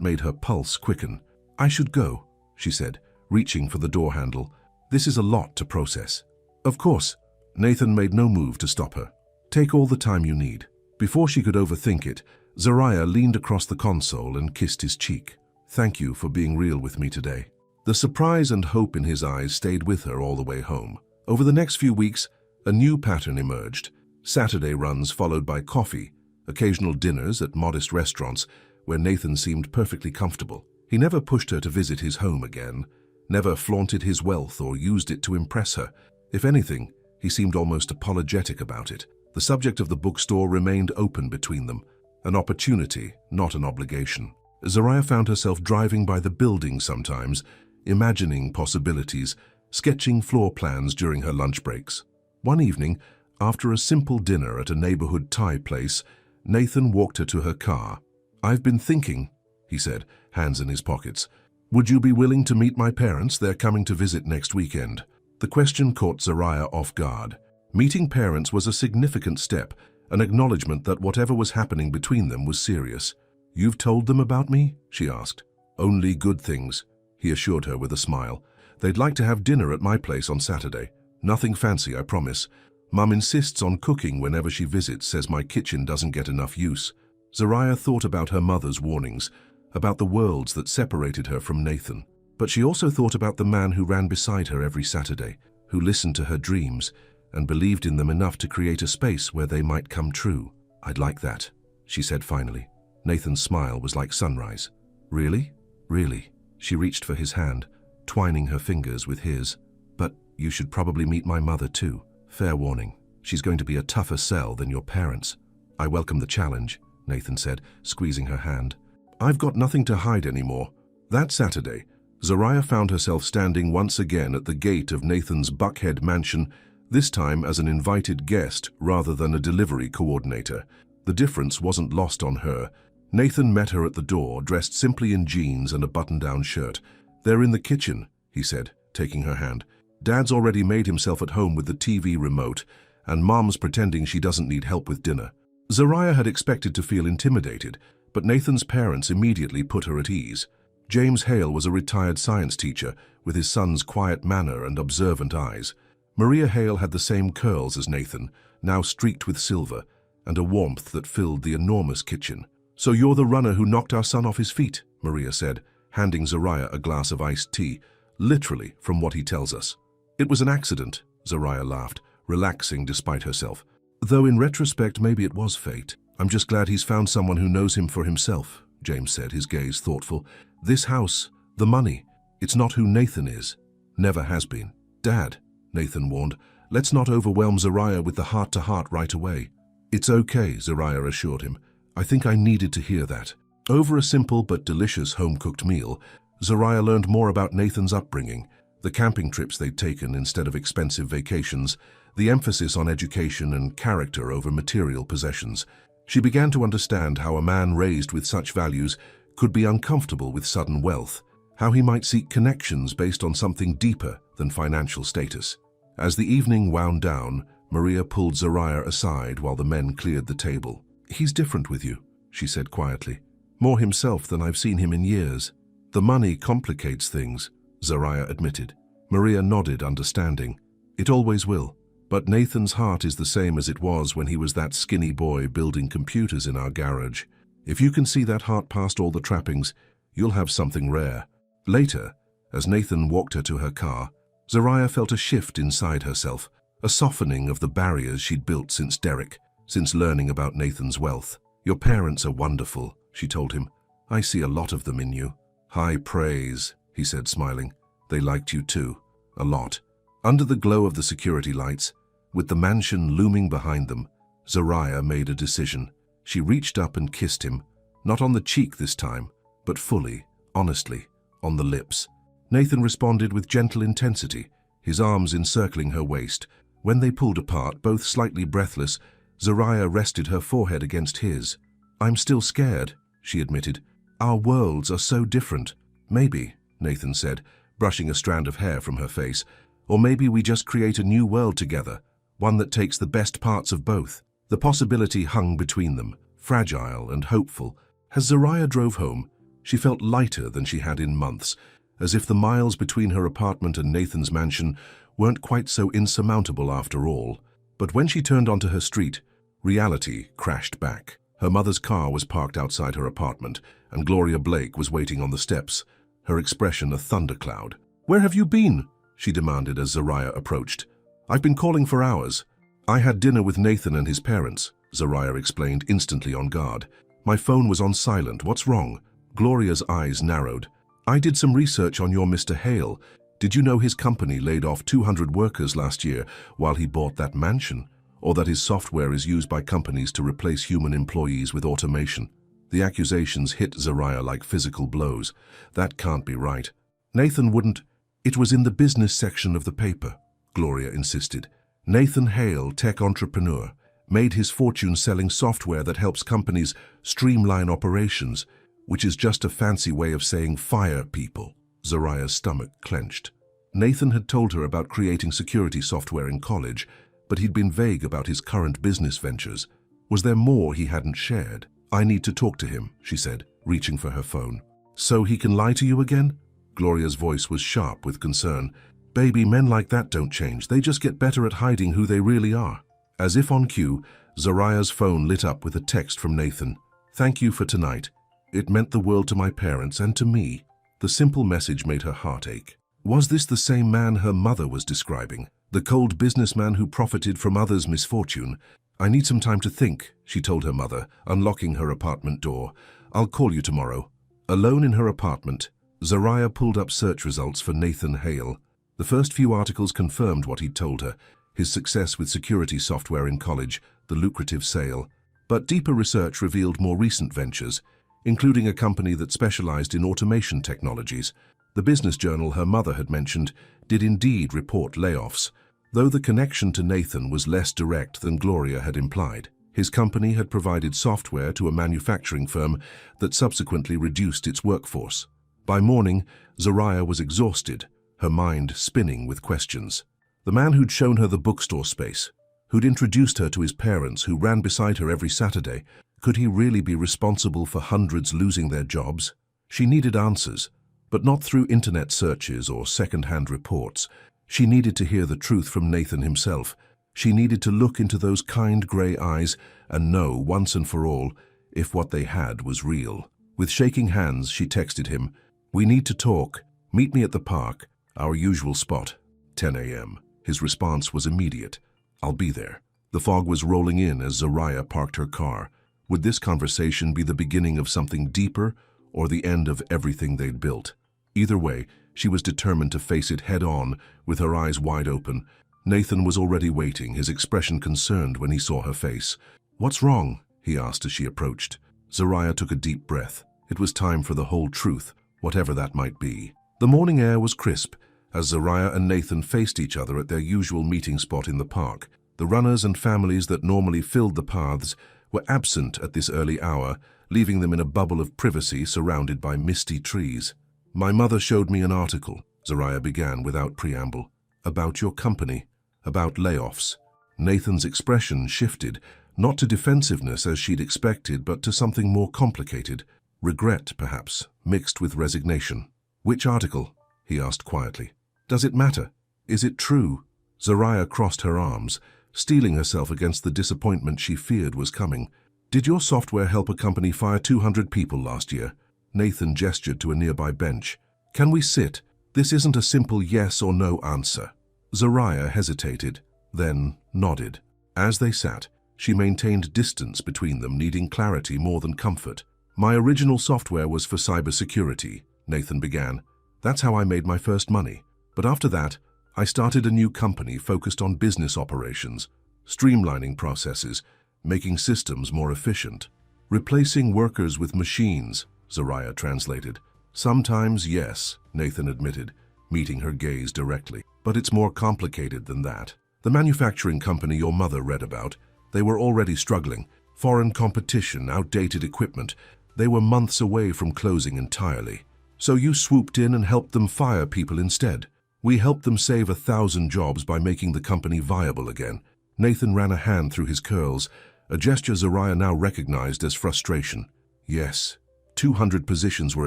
made her pulse quicken. "I should go," she said, reaching for the door handle. "This is a lot to process." "Of course." Nathan made no move to stop her. "Take all the time you need." Before she could overthink it, Zariah leaned across the console and kissed his cheek. Thank you for being real with me today." The surprise and hope in his eyes stayed with her all the way home. Over the next few weeks, a new pattern emerged. Saturday runs followed by coffee, occasional dinners at modest restaurants where Nathan seemed perfectly comfortable. He never pushed her to visit his home again, never flaunted his wealth or used it to impress her. If anything, he seemed almost apologetic about it. The subject of the bookstore remained open between them, an opportunity, not an obligation. Zariah found herself driving by the building sometimes, imagining possibilities, sketching floor plans during her lunch breaks. One evening, after a simple dinner at a neighborhood Thai place, Nathan walked her to her car. "I've been thinking," he said, hands in his pockets. "Would you be willing to meet my parents? They're coming to visit next weekend." The question caught Zariah off guard. Meeting parents was a significant step, an acknowledgement that whatever was happening between them was serious. "You've told them about me?" she asked. "Only good things," he assured her with a smile. "They'd like to have dinner at my place on Saturday. Nothing fancy, I promise. Mum insists on cooking whenever she visits, says my kitchen doesn't get enough use." Zariah thought about her mother's warnings, about the worlds that separated her from Nathan. But she also thought about the man who ran beside her every Saturday, who listened to her dreams and believed in them enough to create a space where they might come true. "I'd like that," she said finally. Nathan's smile was like sunrise. "Really? Really?" She reached for his hand, twining her fingers with his. "But you should probably meet my mother too. Fair warning, she's going to be a tougher sell than your parents." "I welcome the challenge," Nathan said, squeezing her hand. "I've got nothing to hide anymore." That Saturday, Zariah found herself standing once again at the gate of Nathan's Buckhead mansion, this time as an invited guest rather than a delivery coordinator. The difference wasn't lost on her. Nathan met her at the door, dressed simply in jeans and a button-down shirt. "They're in the kitchen," he said, taking her hand. "Dad's already made himself at home with the TV remote, and Mom's pretending she doesn't need help with dinner." Zariah had expected to feel intimidated, but Nathan's parents immediately put her at ease. James Hale was a retired science teacher with his son's quiet manner and observant eyes. Maria Hale had the same curls as Nathan, now streaked with silver, and a warmth that filled the enormous kitchen. "So you're the runner who knocked our son off his feet," Maria said, handing Zariah a glass of iced tea, "literally from what he tells us." "It was an accident," Zariah laughed, relaxing despite herself. "Though in retrospect maybe it was fate. I'm just glad he's found someone who knows him for himself," James said, his gaze thoughtful. "This house, the money, it's not who Nathan is. Never has been." "Dad," Nathan warned, "let's not overwhelm Zariah with the heart-to-heart right away." "It's okay," Zariah assured him. "I think I needed to hear that." Over a simple but delicious home-cooked meal, Zariah learned more about Nathan's upbringing, the camping trips they'd taken instead of expensive vacations, the emphasis on education and character over material possessions. She began to understand how a man raised with such values could be uncomfortable with sudden wealth, how he might seek connections based on something deeper than financial status. As the evening wound down, Maria pulled Zariah aside while the men cleared the table. "He's different with you," she said quietly. "More himself than I've seen him in years." "The money complicates things," Zariah admitted. Maria nodded, understanding. "It always will. But Nathan's heart is the same as it was when he was that skinny boy building computers in our garage. If you can see that heart past all the trappings, you'll have something rare." Later, as Nathan walked her to her car, Zariah felt a shift inside herself, a softening of the barriers she'd built since Derek, since learning about Nathan's wealth. "Your parents are wonderful," she told him. "I see a lot of them in you." "High praise," he said, smiling. "They liked you too. A lot." Under the glow of the security lights, with the mansion looming behind them, Zariah made a decision. She reached up and kissed him, not on the cheek this time, but fully, honestly, on the lips. Nathan responded with gentle intensity, his arms encircling her waist. When they pulled apart, both slightly breathless, Zariah rested her forehead against his. "I'm still scared," she admitted. "Our worlds are so different." "Maybe," Nathan said, brushing a strand of hair from her face, "or maybe we just create a new world together, one that takes the best parts of both." The possibility hung between them, fragile and hopeful. As Zariah drove home, she felt lighter than she had in months, as if the miles between her apartment and Nathan's mansion weren't quite so insurmountable after all. But when she turned onto her street, reality crashed back. Her mother's car was parked outside her apartment, and Gloria Blake was waiting on the steps, her expression a thundercloud. "Where have you been?" she demanded as Zariah approached. "I've been calling for hours." "I had dinner with Nathan and his parents," Zariah explained, instantly on guard. "My phone was on silent. What's wrong?" Gloria's eyes narrowed. "I did some research on your Mr. Hale. Did you know his company laid off 200 workers last year while he bought that mansion? Or that his software is used by companies to replace human employees with automation?" The accusations hit Zariah like physical blows. "That can't be right. Nathan wouldn't." "It was in the business section of the paper," Gloria insisted. "Nathan Hale, tech entrepreneur, made his fortune selling software that helps companies streamline operations, which is just a fancy way of saying fire people." Zariah's stomach clenched. Nathan had told her about creating security software in college, but he'd been vague about his current business ventures. Was there more he hadn't shared? "I need to talk to him," she said, reaching for her phone. "So he can lie to you again?" Gloria's voice was sharp with concern. "Baby, men like that don't change. They just get better at hiding who they really are." As if on cue, Zariah's phone lit up with a text from Nathan. "Thank you for tonight. It meant the world to my parents and to me." The simple message made her heart ache. Was this the same man her mother was describing? The cold businessman who profited from others' misfortune? "I need some time to think," she told her mother, unlocking her apartment door. "I'll call you tomorrow." Alone in her apartment, Zariah pulled up search results for Nathan Hale. The first few articles confirmed what he'd told her: his success with security software in college, the lucrative sale. But deeper research revealed more recent ventures, including a company that specialized in automation technologies. The business journal her mother had mentioned did indeed report layoffs, though the connection to Nathan was less direct than Gloria had implied. His company had provided software to a manufacturing firm that subsequently reduced its workforce. By morning, Zariah was exhausted, her mind spinning with questions. The man who'd shown her the bookstore space, who'd introduced her to his parents, who ran beside her every Saturday, could he really be responsible for hundreds losing their jobs? She needed answers, but not through internet searches or second-hand reports. She needed to hear the truth from Nathan himself. She needed to look into those kind grey eyes and know once and for all if what they had was real. With shaking hands, she texted him, "We need to talk. Meet me at the park, our usual spot, 10 a.m. His response was immediate. "I'll be there." The fog was rolling in as Zariah parked her car. Would this conversation be the beginning of something deeper or the end of everything they'd built? Either way, she was determined to face it head-on, with her eyes wide open. Nathan was already waiting, his expression concerned when he saw her face. "What's wrong?" he asked as she approached. Zariah took a deep breath. It was time for the whole truth, whatever that might be. The morning air was crisp as Zariah and Nathan faced each other at their usual meeting spot in the park. The runners and families that normally filled the paths were absent at this early hour, leaving them in a bubble of privacy surrounded by misty trees. "My mother showed me an article," Zariah began without preamble, "about your company, about layoffs." Nathan's expression shifted, not to defensiveness as she'd expected, but to something more complicated. Regret, perhaps, mixed with resignation. "Which article?" he asked quietly. "Does it matter? Is it true?" Zariah crossed her arms, steeling herself against the disappointment she feared was coming. "Did your software help a company fire 200 people last year?" Nathan gestured to a nearby bench. "Can we sit? This isn't a simple yes or no answer." Zariah hesitated, then nodded. As they sat, she maintained distance between them, needing clarity more than comfort. "My original software was for cybersecurity," Nathan began. "That's how I made my first money. But after that, I started a new company focused on business operations, streamlining processes, making systems more efficient. Replacing workers with machines," Zariah translated. "Sometimes, yes," Nathan admitted, meeting her gaze directly. "But it's more complicated than that. The manufacturing company your mother read about, they were already struggling. Foreign competition, outdated equipment. They were months away from closing entirely. So you swooped in and helped them fire people instead. We helped them save 1,000 jobs by making the company viable again." Nathan ran a hand through his curls, a gesture Zariah now recognized as frustration. Yes, 200 positions were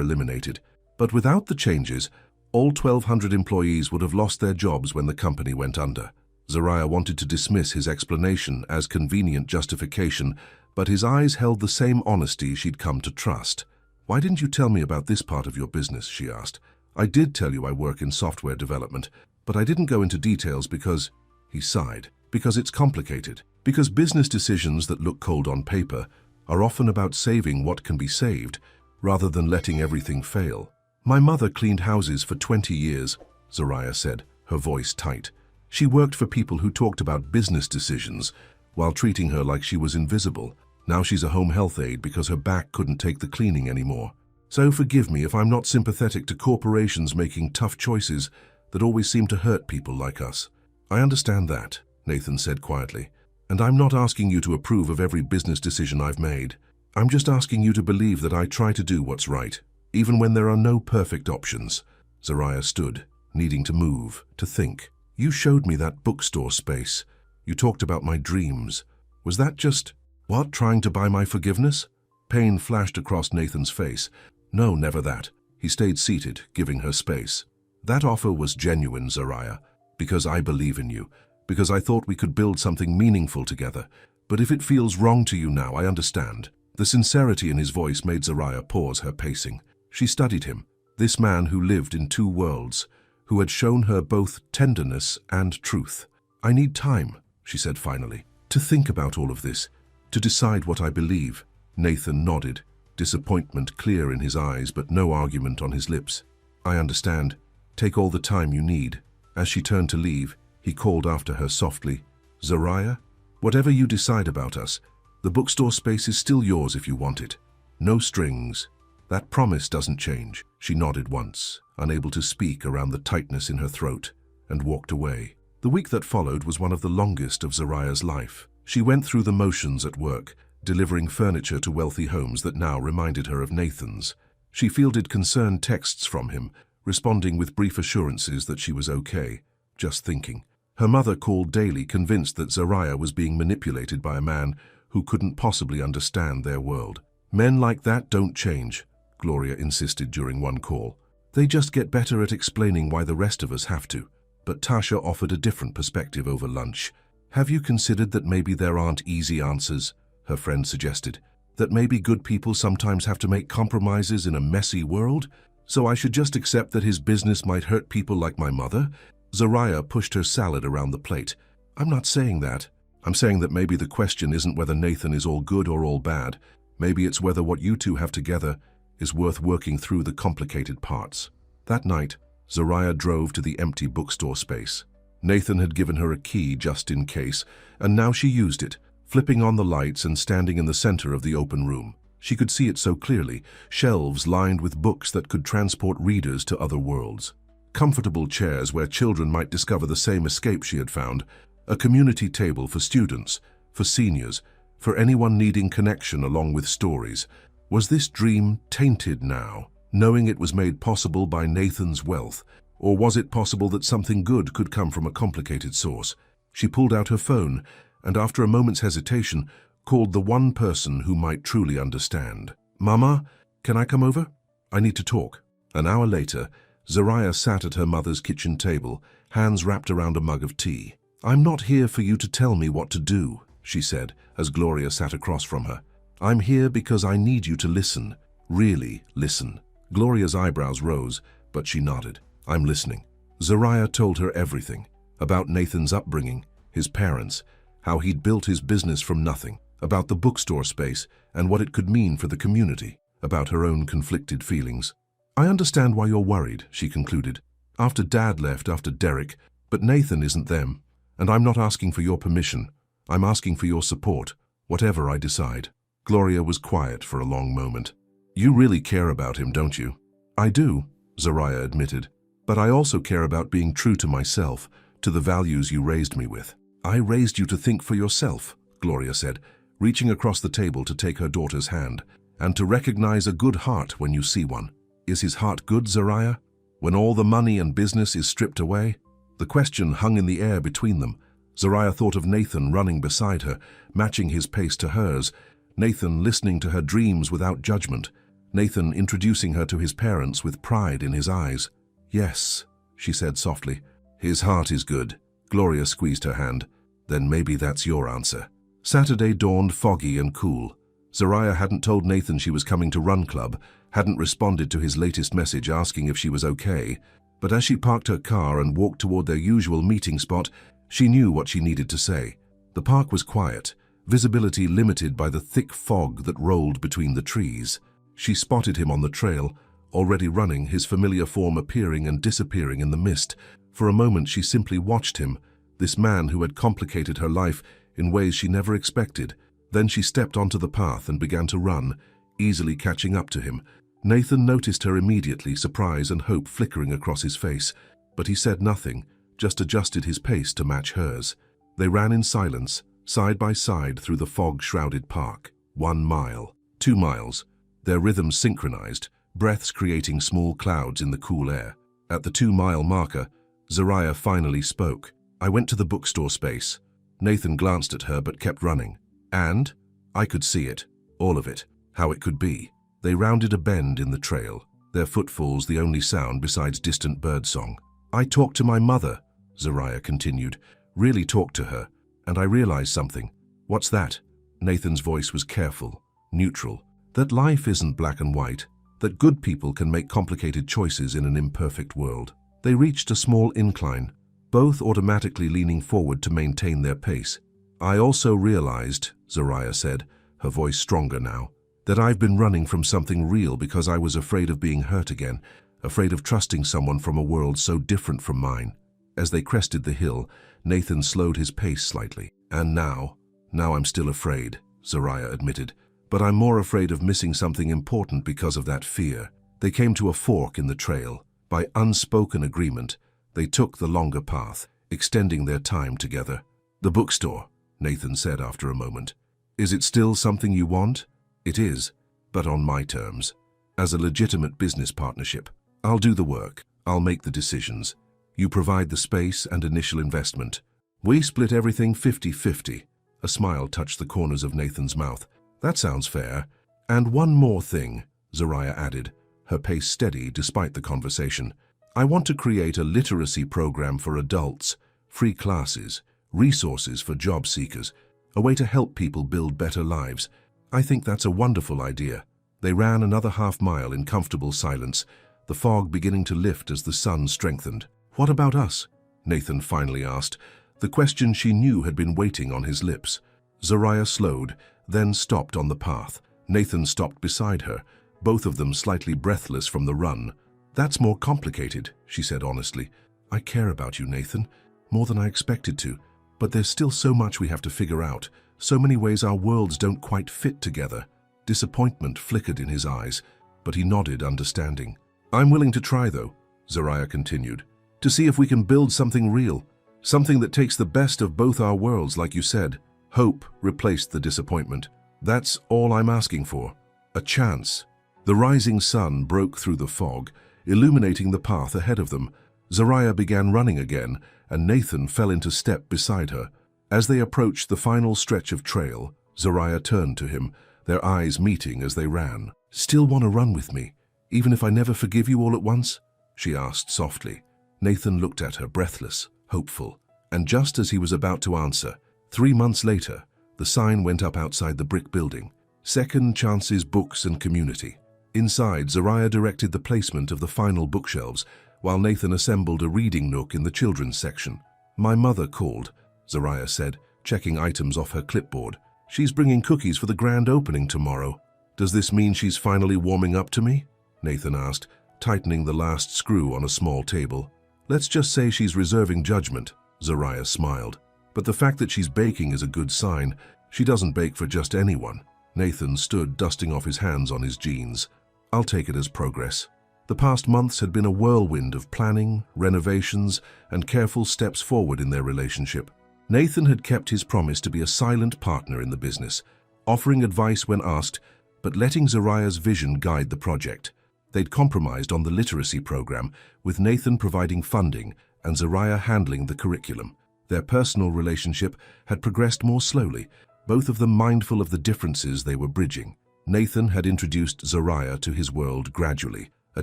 eliminated, but without the changes, all 1,200 employees would have lost their jobs when the company went under. Zariah wanted to dismiss his explanation as convenient justification, but his eyes held the same honesty she'd come to trust. "Why didn't you tell me about this part of your business?" she asked. "I did tell you I work in software development, but I didn't go into details because—" He sighed. "Because it's complicated. Because business decisions that look cold on paper are often about saving what can be saved, rather than letting everything fail. My mother cleaned houses for 20 years, Zariah said, her voice tight. She worked for people who talked about business decisions while treating her like she was invisible. Now she's a home health aide because her back couldn't take the cleaning anymore. So forgive me if I'm not sympathetic to corporations making tough choices that always seem to hurt people like us." "I understand that," Nathan said quietly. "And I'm not asking you to approve of every business decision I've made. I'm just asking you to believe that I try to do what's right, even when there are no perfect options." Zariah stood, needing to move, to think. "You showed me that bookstore space. You talked about my dreams. Was that just, what, trying to buy my forgiveness?" Pain flashed across Nathan's face. "No, never that." He stayed seated, giving her space. "That offer was genuine, Zariah, because I believe in you, because I thought we could build something meaningful together. But if it feels wrong to you now, I understand." The sincerity in his voice made Zariah pause her pacing. She studied him, this man who lived in two worlds, who had shown her both tenderness and truth. "I need time," she said finally, "to think about all of this, to decide what I believe." Nathan nodded, disappointment clear in his eyes but no argument on his lips. "I understand. Take all the time you need." As she turned to leave, he called after her softly, "Zariah, whatever you decide about us, the bookstore space is still yours if you want it. No strings. That promise doesn't change." She nodded once, unable to speak around the tightness in her throat, and walked away. The week that followed was one of the longest of Zariah's life. She went through the motions at work, delivering furniture to wealthy homes that now reminded her of Nathan's. She fielded concerned texts from him, responding with brief assurances that she was okay, just thinking. Her mother called daily, convinced that Zariah was being manipulated by a man who couldn't possibly understand their world. "Men like that don't change," Gloria insisted during one call. "They just get better at explaining why the rest of us have to." But Tasha offered a different perspective over lunch. "Have you considered that maybe there aren't easy answers?" her friend suggested. "That maybe good people sometimes have to make compromises in a messy world? So I should just accept that his business might hurt people like my mother?" Zariah pushed her salad around the plate. "I'm not saying that. I'm saying that maybe the question isn't whether Nathan is all good or all bad. Maybe it's whether what you two have together is worth working through the complicated parts." That night, Zariah drove to the empty bookstore space. Nathan had given her a key just in case, and now she used it, flipping on the lights and standing in the center of the open room. She could see it so clearly, shelves lined with books that could transport readers to other worlds. Comfortable chairs where children might discover the same escape she had found. A community table for students, for seniors, for anyone needing connection along with stories. Was this dream tainted now, knowing it was made possible by Nathan's wealth? Or was it possible that something good could come from a complicated source? She pulled out her phone and, after a moment's hesitation, called the one person who might truly understand. "Mama, can I come over? I need to talk." An hour later, Zariah sat at her mother's kitchen table, hands wrapped around a mug of tea. "I'm not here for you to tell me what to do," she said, as Gloria sat across from her. "I'm here because I need you to listen. Really listen." Gloria's eyebrows rose, but she nodded. "I'm listening." Zariah told her everything, about Nathan's upbringing, his parents, how he'd built his business from nothing, about the bookstore space and what it could mean for the community, about her own conflicted feelings. "I understand why you're worried," she concluded. "After Dad left, after Derek, but Nathan isn't them. And I'm not asking for your permission. I'm asking for your support, whatever I decide." Gloria was quiet for a long moment. "You really care about him, don't you?" "I do," Zariah admitted. "But I also care about being true to myself, to the values you raised me with." "I raised you to think for yourself," Gloria said, reaching across the table to take her daughter's hand, "and to recognize a good heart when you see one." Is his heart good, Zariah? When all the money and business is stripped away? The question hung in the air between them. Zariah thought of Nathan running beside her, matching his pace to hers. Nathan listening to her dreams without judgment. Nathan introducing her to his parents with pride in his eyes. "Yes," she said softly. "His heart is good." Gloria squeezed her hand. "Then maybe that's your answer." Saturday dawned foggy and cool. Zariah hadn't told Nathan she was coming to Run Club, hadn't responded to his latest message asking if she was okay, but as she parked her car and walked toward their usual meeting spot, she knew what she needed to say. The park was quiet, visibility limited by the thick fog that rolled between the trees. She spotted him on the trail, already running, his familiar form appearing and disappearing in the mist. For a moment she simply watched him, this man who had complicated her life in ways she never expected. Then she stepped onto the path and began to run, easily catching up to him. Nathan noticed her immediately, surprise and hope flickering across his face, but he said nothing, just adjusted his pace to match hers. They ran in silence, side by side through the fog-shrouded park. 1 mile, 2 miles, their rhythms synchronized, breaths creating small clouds in the cool air. At the 2-mile marker, Zariah finally spoke. "I went to the bookstore space." Nathan glanced at her but kept running. "And?" "I could see it, all of it, how it could be." They rounded a bend in the trail, their footfalls the only sound besides distant birdsong. "I talked to my mother," Zariah continued, "really talked to her, and I realized something." "What's that?" Nathan's voice was careful, neutral. "That life isn't black and white, that good people can make complicated choices in an imperfect world." They reached a small incline, both automatically leaning forward to maintain their pace. "I also realized," Zariah said, her voice stronger now, "that I've been running from something real because I was afraid of being hurt again, afraid of trusting someone from a world so different from mine." As they crested the hill, Nathan slowed his pace slightly. "And now I'm still afraid," Zariah admitted, "but I'm more afraid of missing something important because of that fear." They came to a fork in the trail. By unspoken agreement, they took the longer path, extending their time together. "The bookstore," Nathan said after a moment. "Is it still something you want?" "It is, but on my terms. As a legitimate business partnership. I'll do the work. I'll make the decisions. You provide the space and initial investment. We split everything 50-50. A smile touched the corners of Nathan's mouth. "That sounds fair. And one more thing," Zariah added, her pace steady despite the conversation. "I want to create a literacy program for adults, free classes, resources for job seekers, a way to help people build better lives. I think that's a wonderful idea." They ran another half-mile in comfortable silence, the fog beginning to lift as the sun strengthened. "What about us?" Nathan finally asked, the question she knew had been waiting on his lips. Zariah slowed, then stopped on the path. Nathan stopped beside her, both of them slightly breathless from the run. "That's more complicated," she said honestly. "I care about you, Nathan, more than I expected to, but there's still so much we have to figure out, so many ways our worlds don't quite fit together." Disappointment flickered in his eyes, but he nodded, understanding. "I'm willing to try, though," Zariah continued, "to see if we can build something real, something that takes the best of both our worlds, like you said." Hope replaced the disappointment. "That's all I'm asking for. A chance." The rising sun broke through the fog, illuminating the path ahead of them. Zariah began running again, and Nathan fell into step beside her. As they approached the final stretch of trail, Zariah turned to him, their eyes meeting as they ran. "Still want to run with me, even if I never forgive you all at once?" she asked softly. Nathan looked at her, breathless, hopeful. And just as he was about to answer, 3 months later, the sign went up outside the brick building. Second Chances Books and Community. Inside, Zariah directed the placement of the final bookshelves, while Nathan assembled a reading nook in the children's section. "My mother called," Zariah said, checking items off her clipboard. "She's bringing cookies for the grand opening tomorrow." "Does this mean she's finally warming up to me?" Nathan asked, tightening the last screw on a small table. "Let's just say she's reserving judgment," Zariah smiled. "But the fact that she's baking is a good sign. She doesn't bake for just anyone." Nathan stood, dusting off his hands on his jeans. "I'll take it as progress." The past months had been a whirlwind of planning, renovations, and careful steps forward in their relationship. Nathan had kept his promise to be a silent partner in the business, offering advice when asked, but letting Zariah's vision guide the project. They'd compromised on the literacy program, with Nathan providing funding and Zariah handling the curriculum. Their personal relationship had progressed more slowly, both of them mindful of the differences they were bridging. Nathan had introduced Zariah to his world gradually, a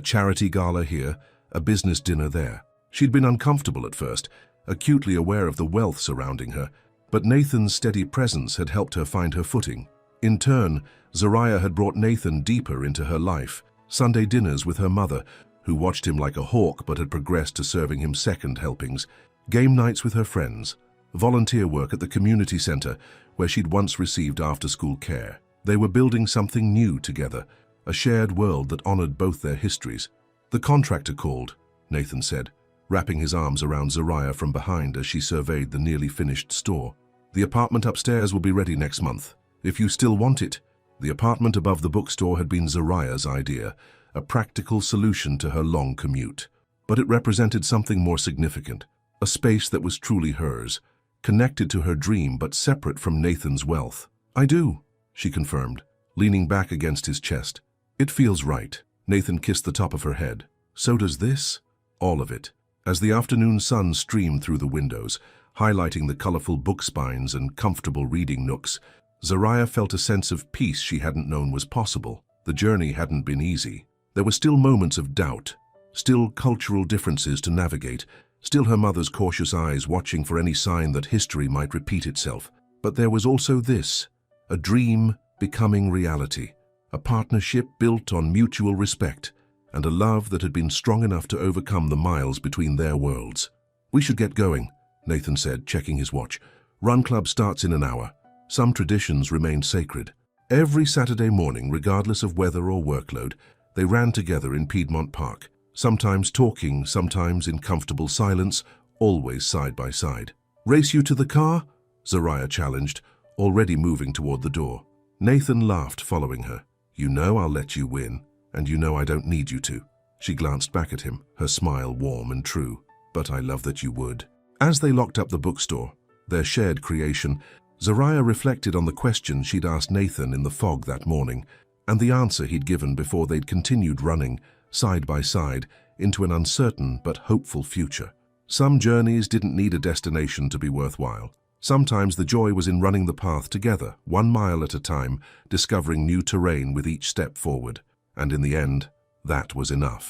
charity gala here, a business dinner there. She'd been uncomfortable at first, acutely aware of the wealth surrounding her, But Nathan's steady presence had helped her find her footing. In turn, Zariah had brought Nathan deeper into her life. Sunday dinners with her mother, who watched him like a hawk but had progressed to serving him second helpings, game nights with her friends, volunteer work at the community center where she'd once received after-school care. They were building something new together, a shared world that honored both their histories. "The contractor called," Nathan said, wrapping his arms around Zariah from behind as she surveyed the nearly finished store. "The apartment upstairs will be ready next month, if you still want it." The apartment above the bookstore had been Zariah's idea, a practical solution to her long commute. But it represented something more significant, a space that was truly hers, connected to her dream but separate from Nathan's wealth. "I do," she confirmed, leaning back against his chest. "It feels right." Nathan kissed the top of her head. "So does this?" "All of it." As the afternoon sun streamed through the windows, highlighting the colorful book spines and comfortable reading nooks, Zariah felt a sense of peace she hadn't known was possible. The journey hadn't been easy. There were still moments of doubt, still cultural differences to navigate, still her mother's cautious eyes watching for any sign that history might repeat itself. But there was also this, a dream becoming reality, a partnership built on mutual respect, and a love that had been strong enough to overcome the miles between their worlds. "We should get going," Nathan said, checking his watch. "Run Club starts in an hour." Some traditions remained sacred. Every Saturday morning, regardless of weather or workload, they ran together in Piedmont Park, sometimes talking, sometimes in comfortable silence, always side by side. "Race you to the car?" Zariah challenged, already moving toward the door. Nathan laughed, following her. "You know I'll let you win, and you know I don't need you to." She glanced back at him, her smile warm and true. "But I love that you would." As they locked up the bookstore, their shared creation, Zariah reflected on the question she'd asked Nathan in the fog that morning, and the answer he'd given before they'd continued running, side by side, into an uncertain but hopeful future. Some journeys didn't need a destination to be worthwhile. Sometimes the joy was in running the path together, 1 mile at a time, discovering new terrain with each step forward. And in the end, that was enough.